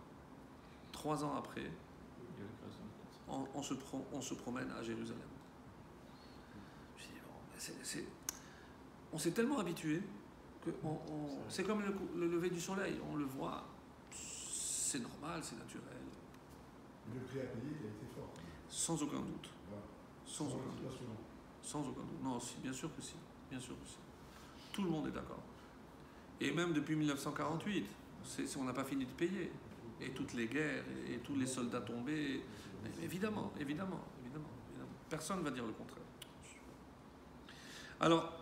3 ans après, Il y a la création de Katz. on se promène à Jérusalem. Je dis, bon, on s'est tellement habitué que c'est comme le lever du soleil, on le voit, c'est normal, c'est naturel, Le prix à payer, il a été fort. sans aucun doute. Voilà. Sans aucun C'est doute. pas souvent. Sans aucun doute. Non, si, bien sûr que si. Bien sûr que si. Tout le monde est d'accord. Et même depuis 1948, on n'a pas fini de payer. Et toutes les guerres, et tous les soldats tombés. Mais évidemment. Personne ne va dire le contraire. Alors,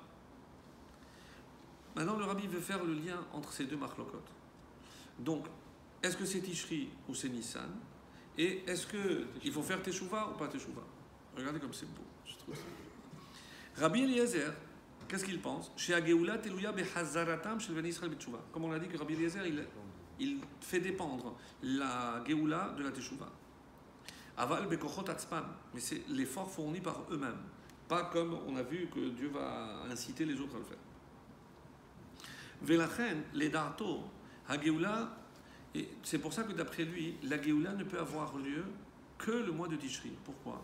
maintenant le rabbi veut faire le lien entre ces deux marlokot. Donc, est-ce que c'est Tishri ou c'est Nissan? Et est-ce qu'il faut faire Teshuvah ou pas Teshuvah? Regardez comme c'est beau. Je trouve ça beau. Rabbi Eliezer, qu'est-ce qu'il pense? Chez Ageoula Teluya Behazaratam chez Bnei Israël Betshuvah. Comme on l'a dit que Rabbi Eliezer, il fait dépendre la Geoula de la Teshuvah. Aval Bekochot Atzpam. Mais c'est l'effort fourni par eux-mêmes. Pas comme on a vu que Dieu va inciter les autres à le faire. Velachen, les Darto, Hageoula. Et c'est pour ça que d'après lui, la Géoula ne peut avoir lieu que le mois de Tishri. Pourquoi?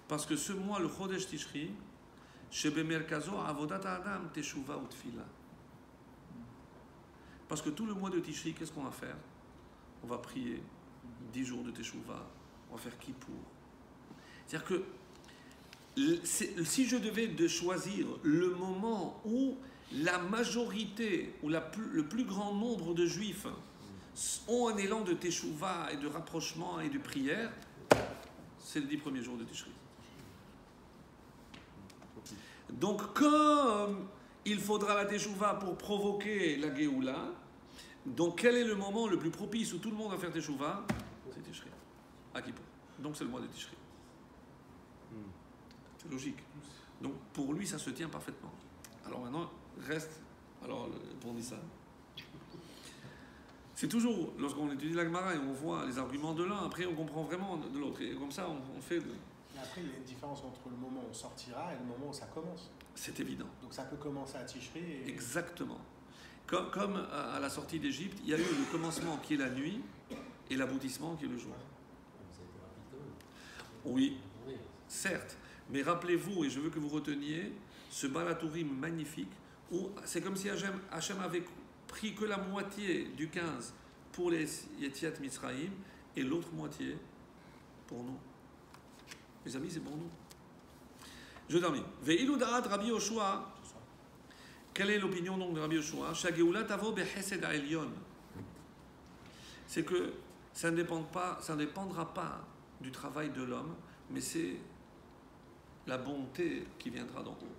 Parce que ce mois, le Chodesh Tishri, Shebe Merkazo Avodat Adam Teshuva ou Tfila. Parce que tout le mois de Tishri, qu'est-ce qu'on va faire? On va prier 10 jours de Teshuva, on va faire Kippour. C'est-à-dire que si je devais choisir le moment où la majorité ou le plus grand nombre de juifs ont un élan de teshuva et de rapprochement et de prière, c'est le 10 premiers jours de Tishri. Donc comme il faudra la teshuva pour provoquer la Géoula, donc quel est le moment le plus propice où tout le monde va faire teshuva? C'est Tishri, à Kippour. Donc c'est le mois de Tishri. C'est logique. Donc pour lui ça se tient parfaitement. Alors maintenant reste pour Nissan. C'est toujours, lorsqu'on étudie la Gemara et on voit les arguments de l'un, après on comprend vraiment de l'autre. Et comme ça, on fait... Et après, il y a une différence entre le moment où on sortira et le moment où ça commence. C'est évident. Donc ça peut commencer à Tishri et... Exactement. Comme à la sortie d'Égypte, il y a eu le commencement qui est la nuit et l'aboutissement qui est le jour. Oui, certes. Mais rappelez-vous, et je veux que vous reteniez, ce Balatourim magnifique, où c'est comme si Hachem avait pris que la moitié du 15 pour les Yetiat Mitzrayim et l'autre moitié pour nous. Mes amis, c'est pour nous. Je termine. Ve'ilu da'at Rabbi Yoshua. Quelle est l'opinion donc de Rabbi Yoshua? Shageulat tavo behesed ha'elyon. C'est que ça ne dépendra pas du travail de l'homme, mais c'est la bonté qui viendra d'en haut.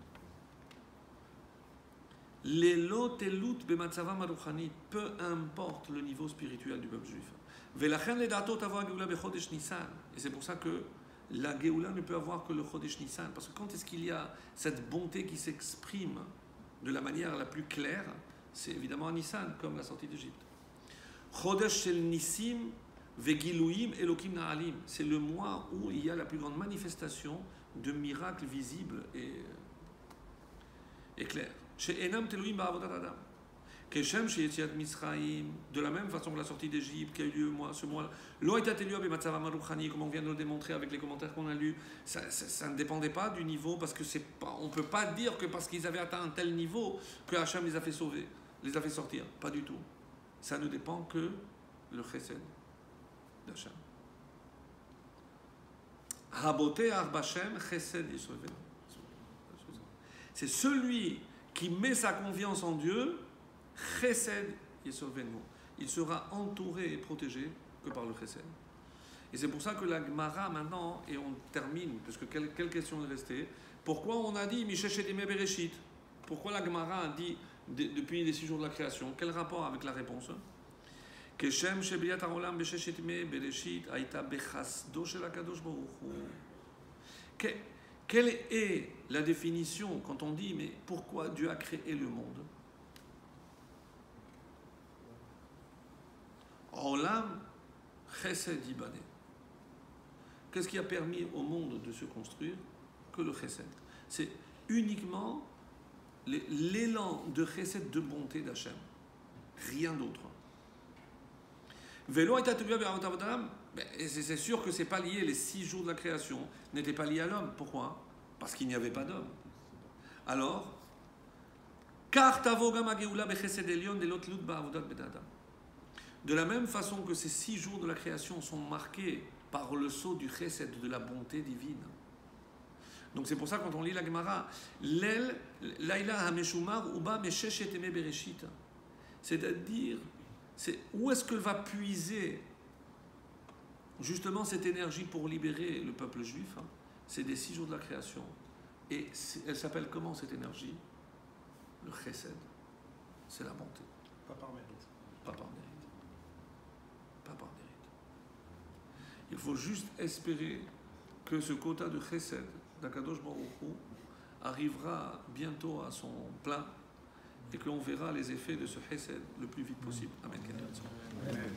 Lelo telut b'matzavam haruchani, peu importe le niveau spirituel du peuple juif. Velachen ledato tavo geoula bechodesh Nissan. Et c'est pour ça que la Géoula ne peut avoir que le Chodesh Nissan. Parce que quand est-ce qu'il y a cette bonté qui s'exprime de la manière la plus claire, c'est évidemment à Nissan, comme la sortie d'Égypte. Chodesh shel Nissim vegiluim elokim na'alim. C'est le mois où il y a la plus grande manifestation de miracles visibles et clairs. She'enam teluim ba'avodat adam. Keshem she'yetziat Mitzrayim, de la même façon que la sortie d'Égypte qui a eu lieu ce mois-là. Lo hayta telua b'matzavam haruchani, comme on vient de le démontrer avec les commentaires qu'on a lus, ça ne dépendait pas du niveau, parce que on ne peut pas dire que parce qu'ils avaient atteint un tel niveau que Hachem les a fait sauver, les a fait sortir. Pas du tout. Ça ne dépend que le chesed d'Hachem. Haboté arbachem chesed yisovenu. C'est celui qui met sa confiance en Dieu. Chesed Yesovenu. Il sera entouré et protégé que par le Chesed. Et c'est pour ça que la Gemara maintenant, et on termine, parce que quelle question est restée? Pourquoi on a dit Misheshetime Bereshit? Pourquoi la Gemara a dit depuis les 6 jours de la création? Quel rapport avec la réponse? Keshem Shebriat Haolam Besheshetime Bereshit Aïta Bechasdo Shel HaKadosh Baruch Hu. Quelle est la définition quand on dit mais pourquoi Dieu a créé le monde? Olam Chesed Ibané. Qu'est-ce qui a permis au monde de se construire? Que le Chesed. C'est uniquement l'élan de Chesed, de bonté d'Hachem. Rien d'autre. Vélo et c'est sûr que c'est pas lié, les 6 jours de la création n'étaient pas liés à l'homme. Pourquoi? Parce qu'il n'y avait pas d'homme. Alors, car tavogam ageula bechesed elion de l'otlut ba'avodat bedadam. De la même façon que ces 6 jours de la création sont marqués par le sceau du chesed, de la bonté divine. Donc c'est pour ça quand on lit la Gemara, Laila hameshumar uba mesheshet eme bereshit. C'est-à-dire, où est-ce qu'elle va puiser justement cette énergie pour libérer le peuple juif? C'est des 6 jours de la création. Et elle s'appelle comment cette énergie? Le chesed. C'est la bonté. Pas par mérite. Pas par mérite. Pas par mérite. Il faut juste espérer que ce quota de chesed d'Akadosh Baruch Hu arrivera bientôt à son plein et qu'on verra les effets de ce chesed le plus vite possible. Amen. Amen.